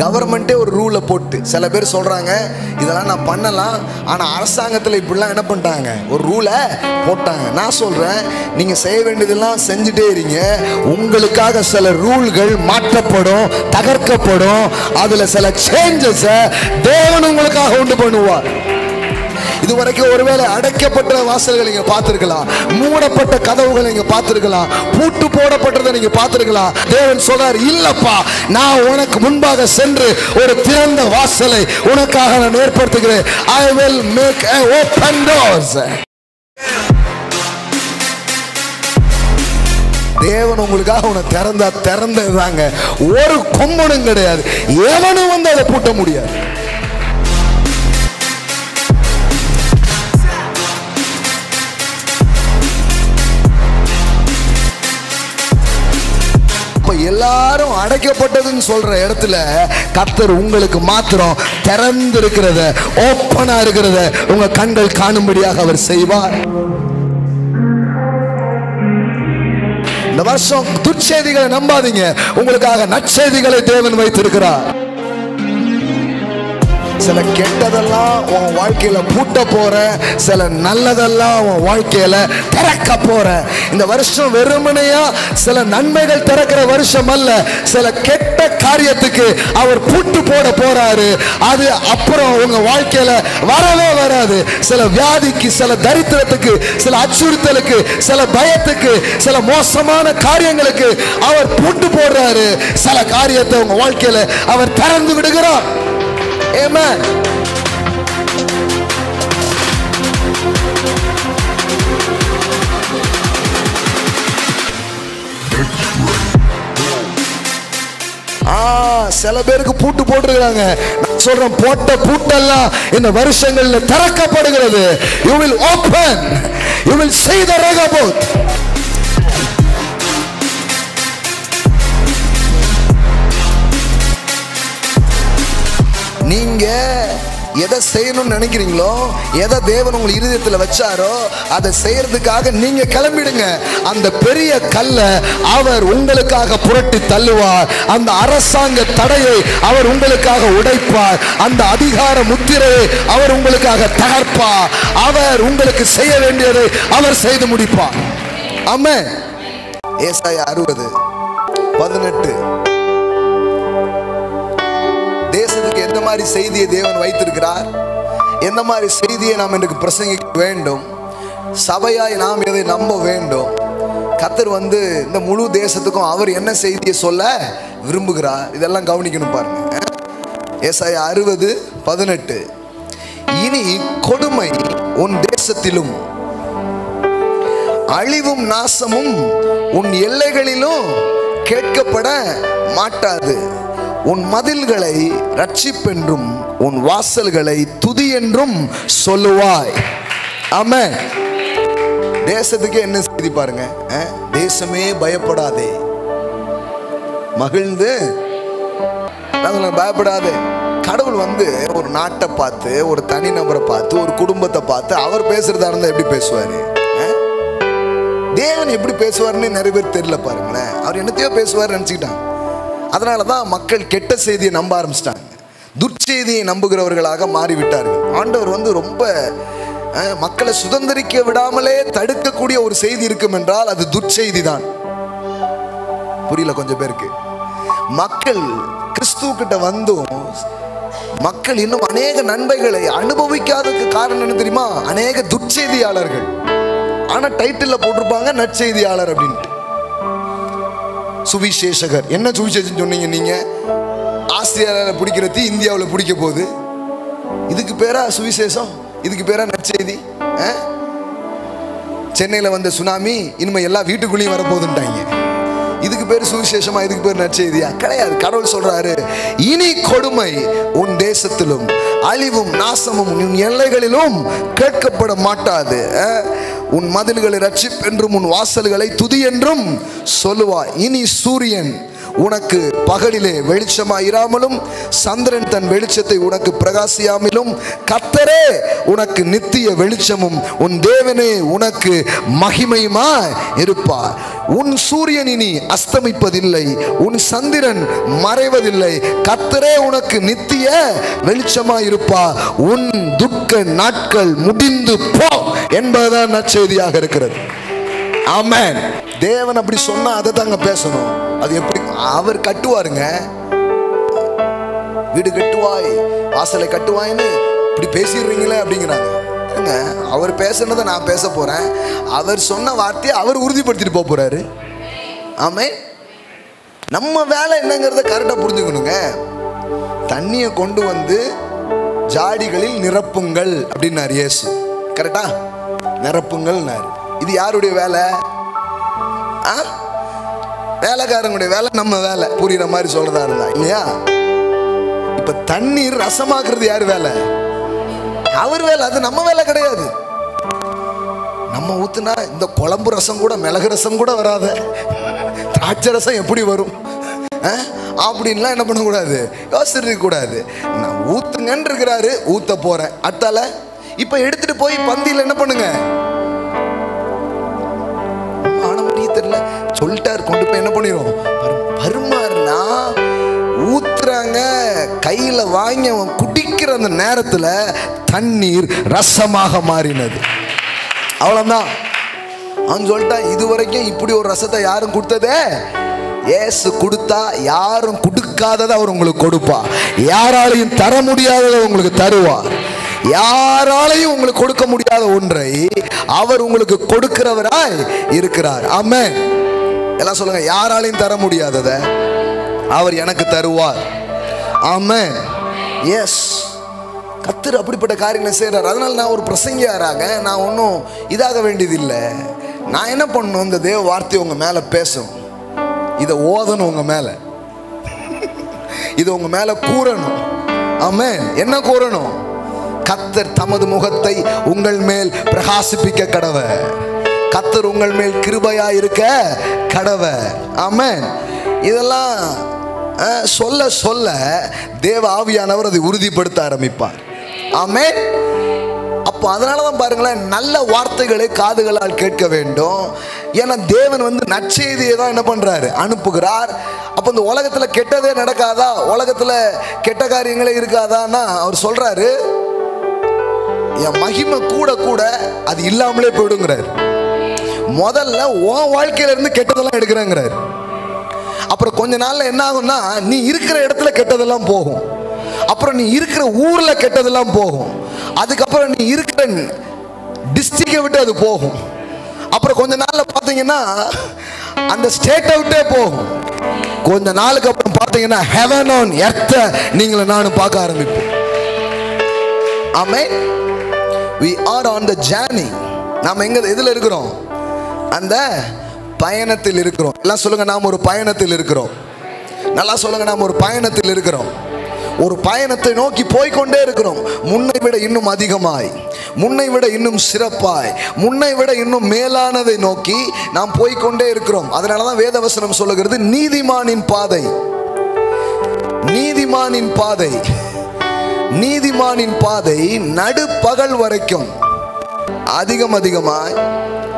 கவர்மெண்ட்டே ஒரு ரூலை போட்டு, சில பேர் சொல்றாங்க இதெல்லாம் நான் பண்ணலாம், ஆனா அரசாங்கத்தில் இப்படிலாம் என்ன பண்ணிட்டாங்க, ஒரு ரூலை போட்டாங்க. நான் சொல்றேன், நீங்க செய்ய வேண்டியதெல்லாம் செஞ்சுட்டே இருங்க. உங்களுக்காக சில ரூல்கள் மாற்றப்படும், தகர்க்கப்படும். அதுல சில சேஞ்சஸ் தேவன் உங்களுக்காக உண்டு பண்ணுவார். இதுவரைக்கும் ஒருவேளை அடைக்கப்பட்ட வாசல்களை நீங்க பார்த்திருக்கலாம், மூடப்பட்ட கதவுகளை நீங்க பார்த்திருக்கலாம், பூட்டு போடப்பட்டதை நீங்க பார்த்திருக்கலாம். தேவன் சொல்றார், இல்லப்பா, நான் உனக்கு முன்பாக சென்று ஒரு திறந்த வாசலை உனக்காக நான் ஏற்படுத்துகிறேன். I will make a open doors. தேவன் உங்களுக்காக உன்னை திறந்ததாங்க. ஒரு கொம்பனும் கிடையாது, எவனும் வந்து அதை பூட்ட முடியாது. எல்லாரும் அடைக்கப்பட்டதுன்னு சொல்ற இடத்துல கர்த்தர் உங்களுக்கு மாத்திரம் திறந்து இருக்கிறத, ஓப்பனா இருக்கிறத உங்க கண்கள் காணும்படியாக அவர் செய்வார். இந்த வருஷம் துர்ச்செய்திகளை நம்பாதீங்க, உங்களுக்காக நற்செய்திகளை தேவன் வைத்திருக்கிறார். சில கெட்டதெல்லாம் உன் வாழ்க்கையில பூட்ட போற, சில நல்லதெல்லாம் உன் வாழ்க்கையில திறக்க போற. இந்த வருஷம் வெறுமனையா சில நன்மைகள் திறக்கிற வருஷம் அல்ல, சில கெட்ட காரியத்துக்கு அவர் பூட்டு போட போறாரு. அது அப்புறம் உங்க வாழ்க்கையில வரவே வராது. சில வியாதிக்கு, சில தரித்திரத்துக்கு, சில அச்சுறுத்தலுக்கு, சில பயத்துக்கு, சில மோசமான காரியங்களுக்கு அவர் பூட்டு போடுறாரு. சில காரியத்தை உங்க வாழ்க்கையில அவர் திறந்து விடுகிறார். Amen. சில பேருக்கு பூட்டு போட்டுருக்காங்க. நான் சொல்றேன், போட்ட பூட்டெல்லாம் இந்த வருஷங்கள்ல திறக்கப்படுகிறது. You will open. You will see the Rehoboth. நீங்க எதை செய்யணும்னு நினைக்கிறீங்களோ, எதை தேவன் உங்கள் இருதயத்தில் வச்சாரோ அதை செய்யறதுக்காக நீங்க கிளம்பிடுங்க. அந்த பெரிய கல்லை அவர் உங்களுக்காக புரட்டி தள்ளுவார். அந்த அரசாங்க தடையை அவர் உங்களுக்காக உடைப்பார். அந்த அதிகார முத்திரையை அவர் உங்களுக்காக தகர்ப்பார். அவர் உங்களுக்கு செய்ய வேண்டியதை அவர் செய்து முடிப்பார். ஆமென். ஏசாயா 60:18. தேசத்துக்கு எந்த மாதிரி செய்தியை தேவன் வைத்திருக்கிறார், எந்த மாதிரி செய்தியை நாம் இன்றைக்கு பிரசங்கிக்க வேண்டும், சபையாய் நாம் எதை நம்ப வேண்டும். கர்த்தர் வந்து இந்த முழு தேசத்துக்கும் அவர் என்ன செய்தியை சொல்ல விரும்புகிறார், இதெல்லாம் கவனிக்கணும் பாருங்க. ஏசாயா 60:18. இனி கொடுமை உன் தேசத்திலும் அழிவும் நாசமும் உன் எல்லைகளிலும் கேட்கப்பட மாட்டாது. உன் மதில்களை ரட்சிப்பென்றும் உன் வாசல்களை துதி என்றும் சொல்லுவாய். ஆமென். தேசத்துக்கு என்ன செய்தி பாருங்க. தேசமே பயப்படாதே, மகிழ்ந்து பயப்படாதே. கடவுள் வந்து ஒரு நாட்டை பார்த்து, ஒரு தனி நபரை பார்த்து, ஒரு குடும்பத்தை பார்த்து அவர் பேசுறதா இருந்தா எப்படி பேசுவாரு? தேவன் எப்படி பேசுவாருன்னு நிறைய பேர் தெரியல பாருங்களேன். அவர் என்னத்தையோ பேசுவார் நினைச்சுக்கிட்டாங்க. அதனாலதான் மக்கள் கெட்ட செய்தியை நம்ப ஆரம்பிச்சிட்டாங்க, துர்ச்செய்தியை நம்புகிறவர்களாக மாறிவிட்டார்கள். ஆண்டவர் வந்து ரொம்ப மக்களை சுதந்திரிக்க விடாமலே தடுக்கக்கூடிய ஒரு செய்தி இருக்கும் என்றால் அது துர்ச்செய்தி தான். புரியல கொஞ்சம் பேருக்கு. மக்கள் கிறிஸ்துவ கிட்ட வந்தும் மக்கள் இன்னும் அநேக நன்மைகளை அனுபவிக்காததுக்கு காரணம் என்ன தெரியுமா? அநேக துர்ச்செய்தியாளர்கள். ஆனா டைட்டில் போட்டிருப்பாங்க நற்செய்தியாளர் அப்படின்ட்டு. சுவிசேஷகர். என்ன சுவிசேஷம் சொன்னீங்க நீங்க? ஆஸ்திரேலியாவில் பிடிக்கிற தீ இந்தியாவில் பிடிக்க போகுது. இதுக்கு பேரா சுவிசேஷம்? இதுக்கு பேரா நற்செய்தி? சென்னையில் வந்த சுனாமி இனிமே எல்லா வீட்டுக்குள்ளேயும் வரப்போகுதுன்ட்டாங்க. இதுக்கு பேர் சுவிசேஷமா? இதுக்கு பேர் நற்செய்தியா? கிடையாது. கடவுள் சொல்றாரு, இனி கொடுமை உன் தேசத்திலும் அழிவும் நாசமும் உன் எல்லைகளிலும் கேட்கப்பட மாட்டாது. உன் மதில்களை ரட்சிப்பென்றும் உன் வாசல்களை துதி என்றும் சொல்லுவாய். இனி சூரியன் உனக்கு பகலிலே வெளிச்சமாயிராமலும் சந்திரன் தன் வெளிச்சத்தை உனக்கு பிரகாசியாமலும் கர்த்தரே உனக்கு நித்திய வெளிச்சமும் உன் தேவனே உனக்கு மகிமையுமாய் இருப்பார். உன் சூரியன் இனி அஸ்தமிப்பதில்லை, உன் சந்திரன் மறைவதில்லை. கர்த்தரே உனக்கு நித்திய வெளிச்சமாய் இருப்பார். உன் துக்க நாட்கள் முடிந்து போ என்பதுதான் நற்செய்தியாக இருக்கிறது. ஆமென். தேவன் அப்படி சொன்னா அதை தாங்க பேசணும். அது எப்படி அவர் கட்டுவாருங்க? வீடு கட்டுவாய், வாசலை கட்டுவாய்ன்னு இப்படி பேசிடுறீங்களே அப்படிங்கிறாங்க. அவர் பேசுனதை நான் பேச போறேன். அவர் சொன்ன வார்த்தையை அவர் உறுதிப்படுத்திட்டு போறாரு. ஆமென். நம்ம வேலை என்னங்கிறத கரெக்டா புரிஞ்சுக்கணுங்க. தண்ணியை கொண்டு வந்து ஜாடிகளில் நிரப்புங்கள் அப்படின்னாரு இயேசு. கரெக்டா? நிரப்புங்கள். இது யாருடைய வேலை? வேலைக்காரங்களுடைய வேலை, நம்ம வேலை. புரியுற மாதிரி சொல்றதா இருந்தா இல்லையா? இப்ப தண்ணீர் ரசமாக்குறது யாரு வேலை? அவர் வேலை. அது நம்ம வேலை கிடையாது. நம்ம ஊத்துனா இந்த குழம்பு ரசம் கூட, மிளகு ரசம் கூட வராத, திராட்சை ரசம் எப்படி வரும் அப்படின்லாம் என்ன பண்ணக்கூடாது, யோசிச்சிருக்க கூடாது. நான் ஊத்துங்கன்னு இருக்கிறாரு, ஊத்த போறேன். அத்தால இப்ப எடுத்துட்டு போய் பந்தியில் என்ன பண்ணுங்க, தெரியல சொல்லிட்டாரு, கொண்டு போய் என்ன பண்ணிடுவோம், பருமாறுனா ஊத்துறாங்க. கையில வாங்கி அவன் குடிக்கிற அந்த நேரத்துல தண்ணீர் ரசமாக மாறினது. அவ்வளவுதான். அவன் சொல்லிட்டான், இதுவரைக்கும் இப்படி ஒரு ரசத்தை யாரும் கொடுத்ததே, இயேசு கொடுத்தா யாரும் கொடுக்காததை அவர் உங்களுக்கு கொடுப்பா. யாராலையும் தர முடியாததை உங்களுக்கு தருவார். யாராலையும் உங்களுக்கு கொடுக்க முடியாத ஒன்றை அவர் உங்களுக்கு கொடுக்கிறவராய் இருக்கிறார். ஆமென். எல்லாம் சொல்லுங்க, யாராலையும் தர முடியாததை அவர் எனக்கு தருவார். ஆமென். எஸ், கர்த்தர் அப்படிப்பட்ட காரியங்களை செய்கிறார். அதனால நான் ஒரு பிரசங்கியாராக நான் ஒன்றும் இதாக வேண்டியதில்லை. நான் என்ன பண்ணணும், இந்த தேவ வார்த்தை உங்க மேல பேசும், இதை ஓதணும், உங்க மேல இதை உங்க மேல கூறணும். ஆமென். என்ன கூறணும்? கர்த்தர் தமது முகத்தை உங்கள் மேல் பிரகாசிப்பிக்க கடவர். கர்த்தர் உங்கள் மேல் கிருபையா இருக்க கடவர். ஆமென். இதெல்லாம் சொல்ல சொல்ல தேவ ஆவியானவர் அதை உறுதிப்படுத்த ஆரம்பிப்பார். ஆமென். அப்போ அதனாலதான் பாருங்களேன், நல்ல வார்த்தைகளை காதுகளால் கேட்க வேண்டும். ஏன்னா தேவன் வந்து நற்செய்தியை தான் என்ன பண்றாரு, அனுப்புகிறார். அப்போ இந்த உலகத்துல கெட்டதே நடக்காதா, உலகத்துல கெட்ட காரியங்களே இருக்காதான்னா அவர் சொல்றாரு, என் மகிமை கூட கூட அது இல்லாமலே போயிடுங்கிறார். முதல்ல உன் வாழ்க்கையில இருந்து கெட்டதெல்லாம் எடுக்கிறாங்கிறார். அப்புறம் கொஞ்ச நாள்ல என்ன ஆகும்னா, நீ இருக்கிற இடத்துல கெட்டதெல்லாம் போகும். அப்புறம் நீ இருக்கிற ஊர்ல கெட்டதெல்லாம் போகும். அதுக்கப்புறம் நீ இருக்கிற டிஸ்ட்ரிக்டை விட்டு அது போகும். அப்புறம் கொஞ்ச நாள்ல பாத்தீங்கன்னா அந்த ஸ்டேட்டை விட்டே போகும். கொஞ்ச நாளுக்கு அப்புறம் பாத்தீங்கன்னா ஹெவன் ஆன் எர்த் நீங்களை நானும் பார்க்க ஆரம்பிப்போம். ஆமென். We are on the journey. நாம் எங்க எதுல இருக்கிறோம்? அந்த பயணத்தில் இருக்கிறோம். எல்லாம் சொல்லுங்க, நாம் ஒரு பயணத்தில் இருக்கிறோம். நல்லா சொல்லுங்க, நாம் ஒரு பயணத்தில் இருக்கிறோம். ஒரு பயணத்தை நோக்கி போய்கொண்டே இருக்கிறோம். முன்னை விட இன்னும் அதிகமாய், முன்னை விட இன்னும் சிறப்பாய், முன்னை விட இன்னும் மேலானதை நோக்கி நாம் போய்கொண்டே இருக்கிறோம். அதனாலதான் வேதவசனம் சொல்லுகிறது, நீதிமானின் பாதை, நீதிமானின் பாதை, நீதிமானின் பாதை நடுப்பகல் வரைக்கும் அதிகம் அதிகமாய்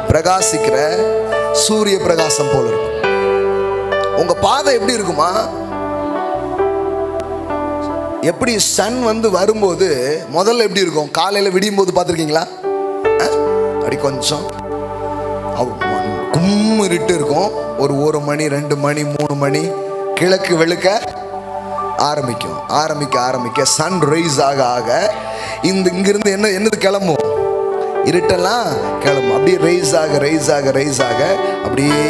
பிரகாசிக்கிற சூரிய பிரகாசம் போல இருக்கும். உங்க பாதை எப்படி இருக்குமா? எப்படி சன் வந்து வரும்போது முதல்ல எப்படி இருக்கும்? காலையில விடியும் போது பார்த்துருக்கீங்களா? அப்படி கொஞ்சம் கும்மிருட்டு இருக்கும். ஒரு 1 மணி 2 மணி 3 மணி கிழக்கு வெளுக்க ஆரம்பிக்கும். ஆரம்பிக்க ஆரம்பிக்க சன் ரைஸ் ஆக ஆக இங்கிருந்து என்னது கிளம்பும்? இருட்டெல்லாம் கிளம்பும். அப்படியே ரைஸ் ஆக ரைஸ் ஆக ரைஸ் ஆக அப்படியே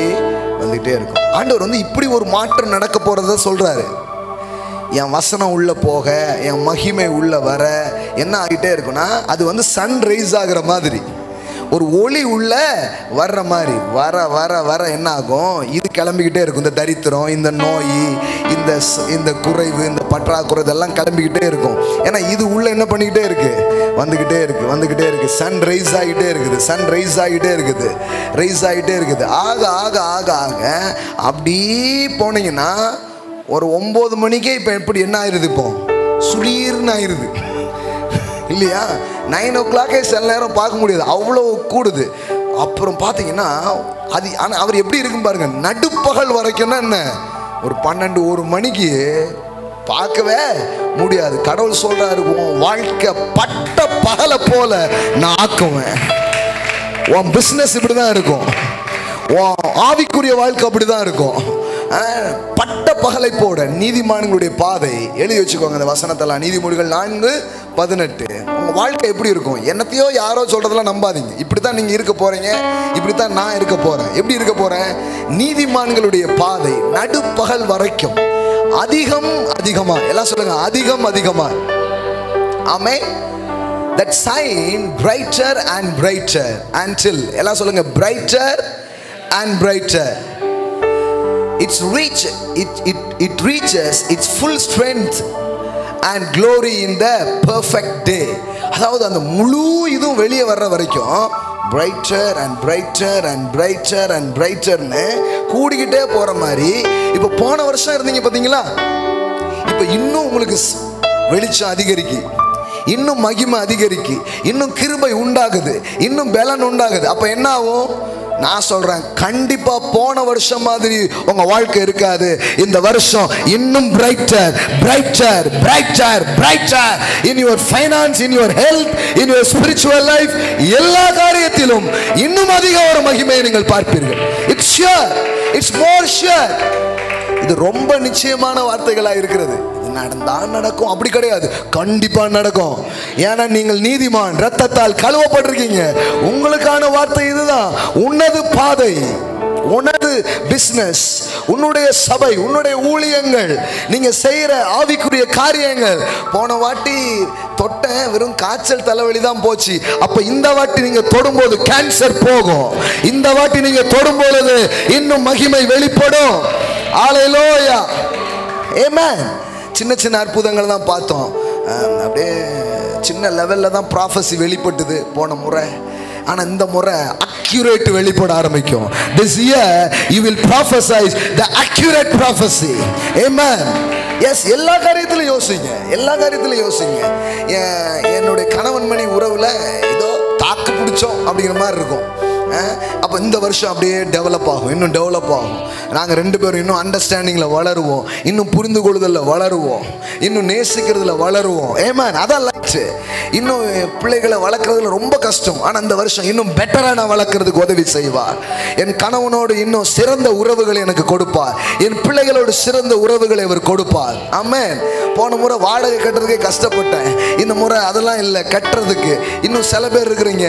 வந்துகிட்டே இருக்கும். ஆண்டவர் வந்து இப்படி ஒரு மாற்றம் நடக்க போறத சொல்றாரு. என் வசனம் உள்ள போக, என் மகிமை உள்ள வர என்ன ஆகிட்டே இருக்குன்னா, அது வந்து சன் ரைஸ் ஆகிற மாதிரி ஒரு ஒளி உள்ள வர்ற மாதிரி வர வர வர என்ன ஆகும், இது கிளம்பிக்கிட்டே இருக்கும். இந்த தரித்திரம், இந்த நோய், இந்த குறைவு, இந்த பற்றாக்குறை இதெல்லாம் கிளம்பிக்கிட்டே இருக்கும். ஏன்னா இது உள்ள என்ன பண்ணிக்கிட்டே இருக்கு, வந்துக்கிட்டே இருக்கு. சன் ரைஸ் ஆகிட்டே இருக்குது, ரைஸ் ஆகிட்டே இருக்குது. ஆக ஆக ஆக ஆக அப்படி போனீங்கன்னா ஒரு 9 மணிக்கே இப்போ எப்படி என்ன ஆயிடுது, இப்போ சுளீர்னு ஆயிடுது இல்லையா? 9 o'clock சில நேரம் பார்க்க முடியாது, அவ்வளோ கூடுது. அப்புறம் பார்த்தீங்கன்னா அது ஆனால் அவர் எப்படி இருக்குன்னு பாருங்க, நடுப்பகல் வரைக்கும்னா என்ன, ஒரு 12-1 மணிக்கு பார்க்கவே முடியாது. கடவுள் சொல்றாரு, உன் வாழ்க்கை பட்ட பகலை போல நான் ஆக்குவேன். உன் பிஸ்னஸ் இப்படிதான் இருக்கும், உன் ஆவிக்குரிய வாழ்க்கை அப்படிதான் இருக்கும். பட்ட பகலை போட நீதிமான்களுடைய பாதை. எழுதி வச்சுக்கோங்க அந்த வசனத்தெல்லாம், நீதிமொழிகள் 4:18. உங்க வாழ்க்கை எப்படி இருக்கும், என்னத்தையோ யாரோ சொல்றதெல்லாம் நம்பாதீங்க. இப்படித்தான் நீங்க இருக்க போறீங்க, இப்படித்தான் நான் இருக்க போறேன். எப்படி இருக்க போறேன், நீதிமான்களுடைய பாதை நடுப்பகல் வரைக்கும் அதிகம் அதிகமா. எல்லாம் சொல்லுங்க, அதிகம் அதிகமா. ஆமென். That shine brighter and brighter until, எல்லாம் சொல்லுங்க, brighter and brighter. It reaches its full strength and glory in the perfect day. அதாவது அந்த முழு இதுவும் வெளியே வர்ற வரைக்கும் brighter and brighter and brighter and brighter னு கூடிக்கிட்டே போற மாதிரி. இப்போ போன வருஷம் இருந்தீங்க பாத்தீங்களா, இப்போ இன்னும் உங்களுக்கு வெளிச்சம் அதிகரிக்கு, இன்னும் மகிமை அதிகரிக்கு, இன்னும் கிருபை உண்டாகுது, இன்னும் பலன் உண்டாகுது. அப்ப என்ன ஆகும், நான் சொல்றேன், கண்டிப்பா போன வருஷம் மாதிரி உங்க வாழ்க்கை இருக்காது. இந்த வருஷம் இன்னும் brighter, brighter, brighter, brighter in your finance, in your health, in your spiritual life, எல்லா காரியத்திலும் இன்னும் அதிக ஒரு மகிமையை நீங்கள் பார்ப்பீர்கள். It's sure, it's more sure. இது ரொம்ப நிச்சயமான வார்த்தைகளா இருக்கிறது. நடந்தா நடக்கும் அப்படி கிடையாது, கண்டிப்பா நடக்கும். ஏன்னா நீங்கள் நீதிமான், ரத்தத்தால் கழுவப்பட்டிருக்கீங்க. உங்களுக்கான வார்த்தை இதுதான். உன்னது பாதை, உனது பிசினஸ், உன்னுடைய சபை, உன்னுடைய ஊழியங்கள், நீங்க செய்யற ஆவிக்குரிய காரியங்கள். போன வாட்டி தொட்ட வெறும் காய்ச்சல் தலைவலி தான் போச்சு. அப்ப இந்த வாட்டி நீங்க தொடும்போது கேன்சர் போகும். இந்த வாட்டி நீங்க தொடும்போது இன்னும் மகிமை வெளிப்படும். ஹல்லேலூயா, ஆமென். சின்ன சின்ன அற்புதங்கள் தான் பார்த்தோம். அப்படியே சின்ன லெவலில் தான் ப்ராஃபஸி வெளிப்பட்டது போன முறை. ஆனால் இந்த முறை அக்யூரேட் வெளிப்பட ஆரம்பிக்கும். This year you will prophesy the accurate prophecy. Amen. Yes, எல்லா காரியத்திலும் யோசிங்க, எல்லா காரியத்திலும் யோசிங்க. என்னுடைய கணவன் மணி உறவில் ஏதோ தாக்கு பிடிச்சோம் அப்படிங்கிற மாதிரி இருக்கும். அப்போ இந்த வருஷம் அப்படியே டெவலப் ஆகும், இன்னும் டெவலப் ஆகும். நாங்கள் 2 பேரும் இன்னும் அண்டர்ஸ்டாண்டிங்கில் வளருவோம், இன்னும் புரிந்து கொள்ளுதலில் வளருவோம், இன்னும் நேசிக்கிறதுல வளருவோம். ஏமேன், அதான் லைஃப். இன்னும் பிள்ளைகளை வளர்க்குறதுல ரொம்ப கஷ்டம், ஆனால் இந்த வருஷம் இன்னும் பெட்டராக நான் வளர்க்குறதுக்கு உதவி செய்வார். என் கணவனோடு இன்னும் சிறந்த உறவுகளை எனக்கு கொடுப்பார். என் பிள்ளைகளோடு சிறந்த உறவுகளை அவர் கொடுப்பார். ஆமென். போன முறை வாடகை கட்டுறதுக்கே கஷ்டப்பட்டேன், இந்த முறை அதெல்லாம் இல்லை, கட்டுறதுக்கு இன்னும் சில பேர் இருக்கிறீங்க,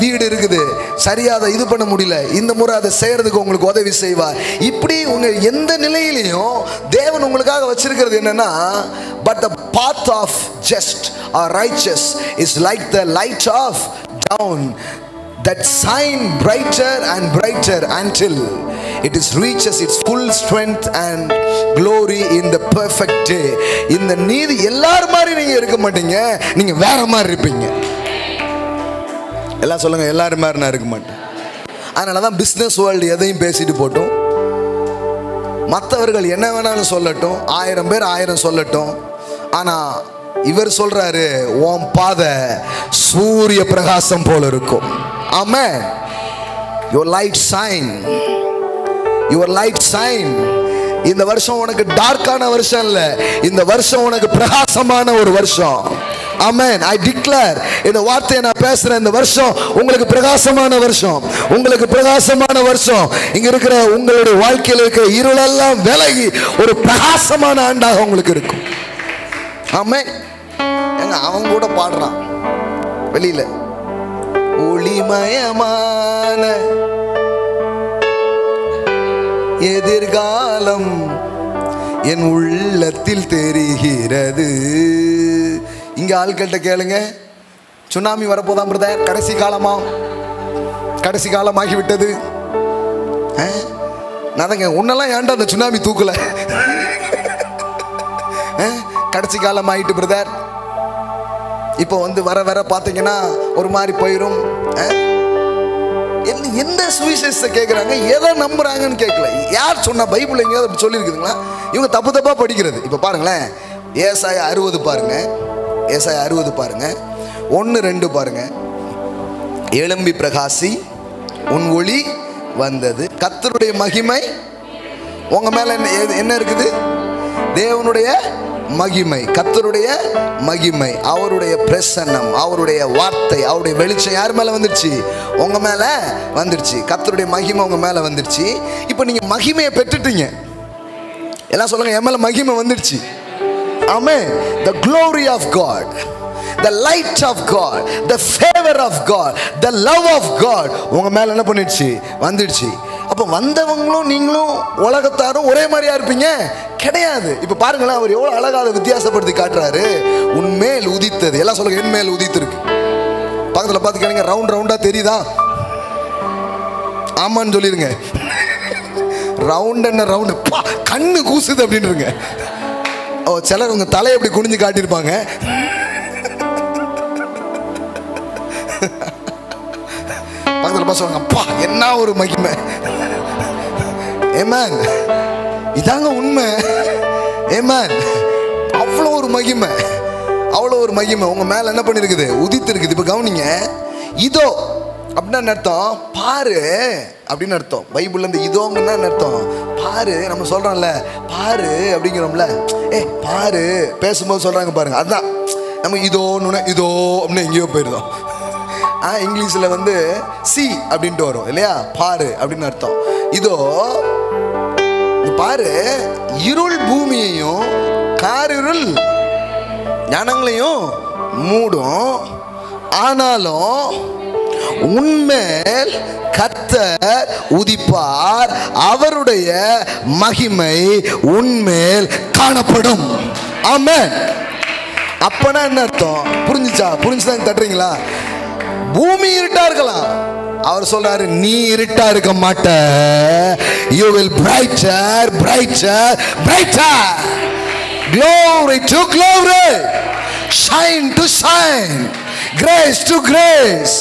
வீடு இருக்குது சரியாத இது பண்ண முடியல, இந்த முறை அதை செய்யறதுக்கு உங்களுக்கு உதவி செய்வார். இப்படி உங்க எந்த நிலையிலையும் தேவன் உங்களுக்காக வச்சிருக்கிறது என்னன்னா, but the path of just or righteous is like the light of dawn that shine brighter and brighter until it is reaches its full strength and glory in the perfect day. இந்த நீதி எல்லாரும் மாதிரி நீங்க இருக்க மாட்டீங்க, நீங்க வேற மாதிரி இருப்பீங்க. எல்லாம் சொல்லுங்க, எல்லாரும் மாதிரி நான் இருக்க மாட்டேன். அதனால தான் பிஸ்னஸ் வேர்ல்டு எதையும் பேசிட்டு போட்டும், மற்றவர்கள் என்ன வேணாலும் சொல்லட்டும், 1000 பேர் 1000 சொல்லட்டும், ஆனால் இவர் சொல்றாரு, உன் பாதை சூரிய பிரகாசம் போல இருக்கும். ஆமென். your light shine, your light shine. இந்த வருஷம் உனக்கு டார்க்கான வருஷம் இல்ல, இந்த வருஷம் உனக்கு பிரகாசமான ஒரு வருஷம். ஆமென். I declare, இந்த வார்த்தையை நான் பேசுறேன், இந்த வருஷம் உங்களுக்கு பிரகாசமான வருஷம், உங்களுக்கு பிரகாசமான வருஷம். இங்க இருக்கிற உங்களுடைய வாழ்க்கையில் இருக்கிற இருளெல்லாம் விலகி ஒரு பிரகாசமான ஆண்டாக உங்களுக்கு இருக்கும். ஆமென். எங்க அவன் கூட பாடுறான் வெளியில, ஒளிமயமான எதிர்காலம் என் உள்ளத்தில் தெரிகிறது. இங்க ஆள்கிட்ட கேளுங்க, சுனாமி வரப்போதான் பிரதர், கடைசி காலமாகிவிட்டது. நாதங்க உன்னெல்லாம் ஏன்டா அந்த சுனாமி தூக்கல? கடைசி காலம் ஆயிட்டு பிரதர். இப்போ வந்து வர வர பார்த்தீங்கன்னா ஒரு மாதிரி போயிடும். எந்த சுவிசேஷத்தை கேட்குறாங்க, எதை நம்புறாங்கன்னு கேட்கல. யார் சொன்னா? பைபிள் எங்கேயாவது அப்படி சொல்லியிருக்குதுங்களா? இவங்க தப்பா படிக்கிறது. இப்போ பாருங்களேன், ஏசாயா 60 பாருங்க, ஏசாயா 60 பாருங்க, 1-2 பாருங்க. எழும்பி பிரகாசி, உன் ஒளி வந்தது, கர்த்தருடைய மகிமை உங்க மேல என்ன இருக்குது? தேவனுடைய மகிமை, கர்த்தருடைய மகிமை, அவருடைய பிரசன்னம், அவருடைய வார்த்தை, அவருடைய வெளிச்சம் யார் மேல வந்துருச்சு? உங்க மேல வந்துருச்சு. கர்த்தருடைய மகிமை உங்க மேல வந்துருச்சு. இப்போ நீங்க மகிமையை பெற்றுட்டீங்க. எல்லாம் சொல்லுங்க, என் மேல மகிமை வந்துருச்சு. ஆமென். The glory of God, the light of God, the favor of God, the love of God உங்க மேல என்ன பண்ணிடுச்சு? வந்துடுச்சு. அப்போ வந்தவங்களும் நீங்களும் உலகத்தாரும் ஒரே மாதிரியா இருப்பீங்க? கிடையாது. இப்ப பாருங்களேன், அவர் எவ்வளவு அழகாக வித்தியாசப்படுத்தி காட்டுறாரு. உன்மேல் உதித்தது, எல்லாம் சொல்லுங்க, என் மேல் உதித்திருக்கு. பக்கத்துல பார்த்து கேளுங்க, ரவுண்டா தெரியுதா? ஆமான்னு சொல்லிருங்க. ரவுண்ட் கண்ணு கூசுது அப்படின்னுங்க. சிலர் உங்க தலையை எப்படி குனிஞ்சு காட்டியிருப்பாங்க. பக்கத்துல சொல்லுங்க, அப்பா என்ன ஒரு மகிமை. ஆமென். இதாங்க உண்மை. ஆமென். அவ்வளோ ஒரு மகிமை, அவ்வளோ ஒரு மகிமை உங்க மேல என்ன பண்ணிருக்குது? உதித்து இருக்குது. இப்ப கவனிங்க, இதோ அப்படின்னு அர்த்தம், பாரு அப்படின்னு அர்த்தம். பைபிள்ல இருந்து இதோங்கன்னா அர்த்தம் பாரு. நம்ம சொல்றோம்ல பாரு அப்படிங்கிறோம்ல, பாரு பேசும்போது சொல்றாங்க பாருங்க, அதுதான் நம்ம இதோன்னு இதோ அப்படின்னு எங்கேயோ போயிருந்தோம். இங்கிலீஷ்ல வந்து சி அப்படின்ட்டு வரும் இல்லையா? பாரு அப்படின்னு அர்த்தம். இதோ பாரு, இருள் பூமியையும் காரிருள் ஞானங்களையும் மூடும், ஆனாலும் உன்மேல் கர்த்தர் உதிப்பார், அவருடைய மகிமை உன்மேல் காணப்படும். ஆமென். அப்பனா என்ன அர்த்தம்? புரிஞ்சுதான் தட்டுறீங்களா? பூமி இருட்டா இருக்கலாம், அவர் சொல்றாரு நீ இருட்டா இருக்க மாட்ட. You will brighter, glory to glory, shine to shine, grace to grace,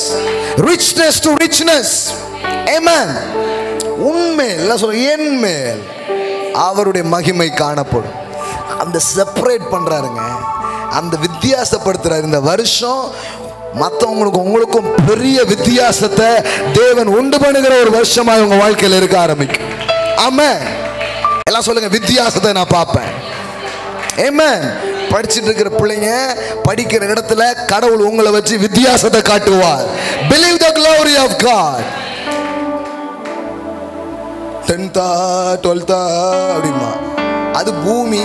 richness to richness. Amen. உன்மேல் என் மேல் அவருடைய மகிமை காணப்படும். அந்த செப்பரேட் பண்றாருங்க, அந்த வித்தியாசப்படுத்துறாரு. இந்த வருஷம் மற்றவங்களுக்கு உங்களுக்கும் பெரிய வித்தியாசத்தை தேவன் உண்டு பண்ணுகிற ஒரு வருஷமா உங்க வாழ்க்கையில் இருக்க ஆரம்பிக்கும். ஆமென். எல்லாம் சொல்லுங்க, வித்தியாசத்தை நான் பார்ப்பேன். ஆமென். படிச்சுட்டு இருக்கிற பிள்ளைங்க படிக்கிற இடத்துல கடவுள் உங்களை வச்சு வித்தியாசத்தை காட்டுவார். Believe the glory of God. 10th 12th அப்படிமா அது பூமி,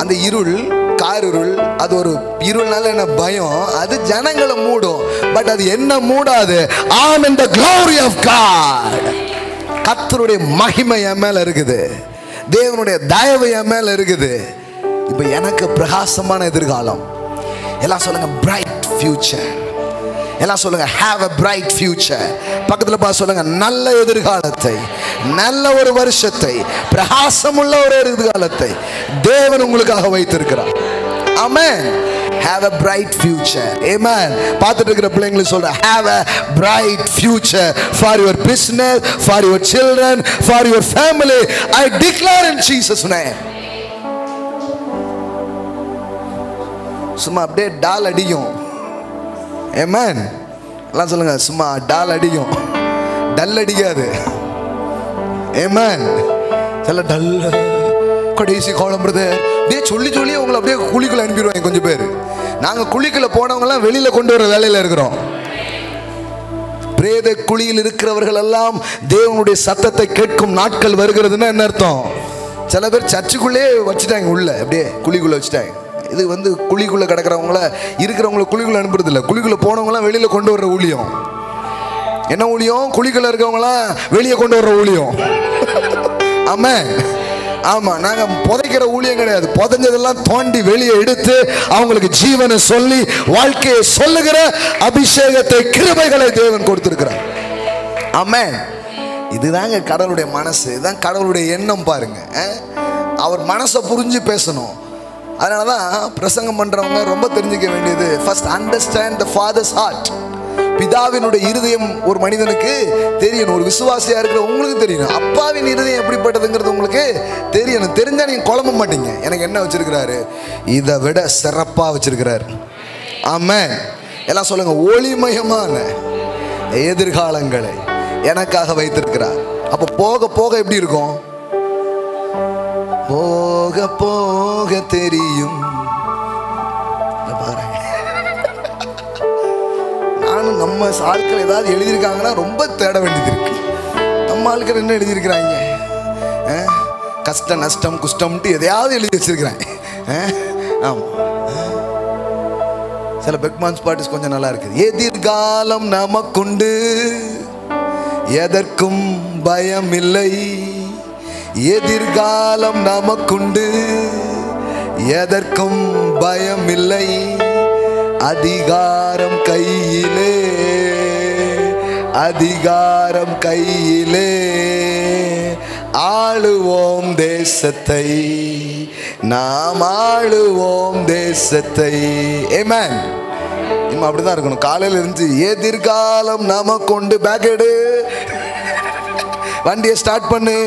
அந்த இருள் காரிருள், அது ஒரு இருள்னால என்ன பயம், அது ஜனங்களை மூடும். பட் அது என்ன மூடாது? I'm in the glory of God. கர்த்தருடைய மகிமை என் மேல இருக்குது, தேவனுடைய தயவு என் மேல இருக்குது. இப்ப எனக்கு பிரகாசமான எதிர்காலம். எல்லாம் சொல்லுங்க bright future. எல்லாம் சொல்லுங்க have a bright future. பக்கத்துல பார்த்து சொல்லுங்க நல்ல எதிர்காலத்தை, நல்ல ஒரு வருஷத்தை, பிரகாசமுள்ள ஒரு எதிர்காலத்தை தேவன் உங்களுக்காக வைத்திருக்கிறார். ஆமென். Have a bright future. Amen. பார்த்துட்டு இருக்கிற பிள்ளைங்களுக்கு சொல்றேன், have a bright future for your business, for your children, for your family. I declare in Jesus name. சும்மா அப்படியே டால் அடிக்கும். ஆமென். எல்லாம் சொல்லுங்க, சும்மா டால் அடிக்கும், டல் அடிக்காது. ஆமென். சில டல் கடைசி காலம் பிரதர் அப்படியே சொல்லி உங்களை அப்படியே குழிக்குள்ள அனுப்பிடுவாங்க. கொஞ்சம் பேர் நாங்க குழிக்குள்ள போனவங்கலாம் வெளியில கொண்டு வர வேலையில இருக்கிறோம். பிரேத குழியில் இருக்கிறவர்கள் எல்லாம் தேவனுடைய சத்தத்தை கேட்கும் நாட்கள் வருகிறதுன்னா என்ன அர்த்தம்? சில பேர் சர்ச்சுக்குள்ளே வச்சுட்டாங்க, உள்ள அப்படியே குழிக்குள்ள வச்சுட்டாங்க. இது வந்து குழிக்குள்ள கிடக்கிறவங்கள இருக்கிறவங்கள குழிக்குள்ள அனுப்புறது இல்லை, குழிக்குள்ள போனவங்களாம் வெளியில கொண்டு வர்ற ஊழியம். என்ன ஊழியம்? குழிக்குள்ள இருக்கவங்களாம் வெளியே கொண்டு வர்ற ஊழியம். ஆமென். ஆமா, நாங்க புதைக்கிற ஊழியம் கிடையாது. புதைஞ்சதெல்லாம் தோண்டி வெளியே எடுத்து அவங்களுக்கு ஜீவனை சொல்லி வாழ்க்கையை சொல்லுகிற அபிஷேகத்தை, கிருபைகளை தேவன் கொடுத்திருக்கிறார். ஆமென். இதுதாங்க கடவுளுடைய மனசு, இதுதான் கடவுளுடைய எண்ணம். பாருங்க, அவர் மனசை புரிஞ்சு பேசணும். அதனாலதான் பிரசங்கம் பண்றவங்க ரொம்ப தெரிஞ்சுக்க வேண்டியது, first understand the father's heart. பிதாவினுடைய இருதயம் ஒரு மனிதனுக்கு தெரியணும். ஒரு விசுவாசியா இருக்கிற உங்களுக்கு தெரியணும் அப்பாவின் இருதயம் எப்படிப்பட்டதுங்கிறது உங்களுக்கு தெரியணும். தெரிஞ்சா நீங்க குழம்ப மாட்டீங்க. எனக்கு என்ன வச்சிருக்கிறாரு, இதை விட சிறப்பா வச்சிருக்கிறாரு. ஆமென். எல்லாம் சொல்லுங்க, ஒளிமயமான எதிர்காலங்களை எனக்காக வைத்திருக்கிறார். அப்ப போக போக எப்படி இருக்கும்? போக போக தெரியும். நானும் நம்ம ஆட்கள் ஏதாவது எழுதியிருக்காங்கன்னா ரொம்ப தேட வேண்டியது இருக்கு. நம்ம ஆட்கள் என்ன எழுதியிருக்கிறாங்க? கஷ்டம் நஷ்டம் குஷ்டம்ட்டு எதையாவது எழுதி வச்சிருக்கிறாங்க. ஆமா, சில பெக்மான்ஸ் பாட்டுஸ் கொஞ்சம் நல்லா இருக்குது. எதிர்காலம் நமக்குண்டு, எதற்கும் பயம் இல்லை. எதிர்காலம் நமக்குண்டு, எதற்கும் பயம் இல்லை. அதிகாரம் கையிலே, அதிகாரம் கையிலே, ஆளுவோம் தேசத்தை, நாம் ஆளுவோம் தேசத்தை. ஆமென். இனிமே அப்படிதான் இருக்கணும். காலையில இருந்து எதிர்காலம் நமக்குண்டு, பேக் எடு, வண்டியை ஸ்டார்ட் பண்ணு,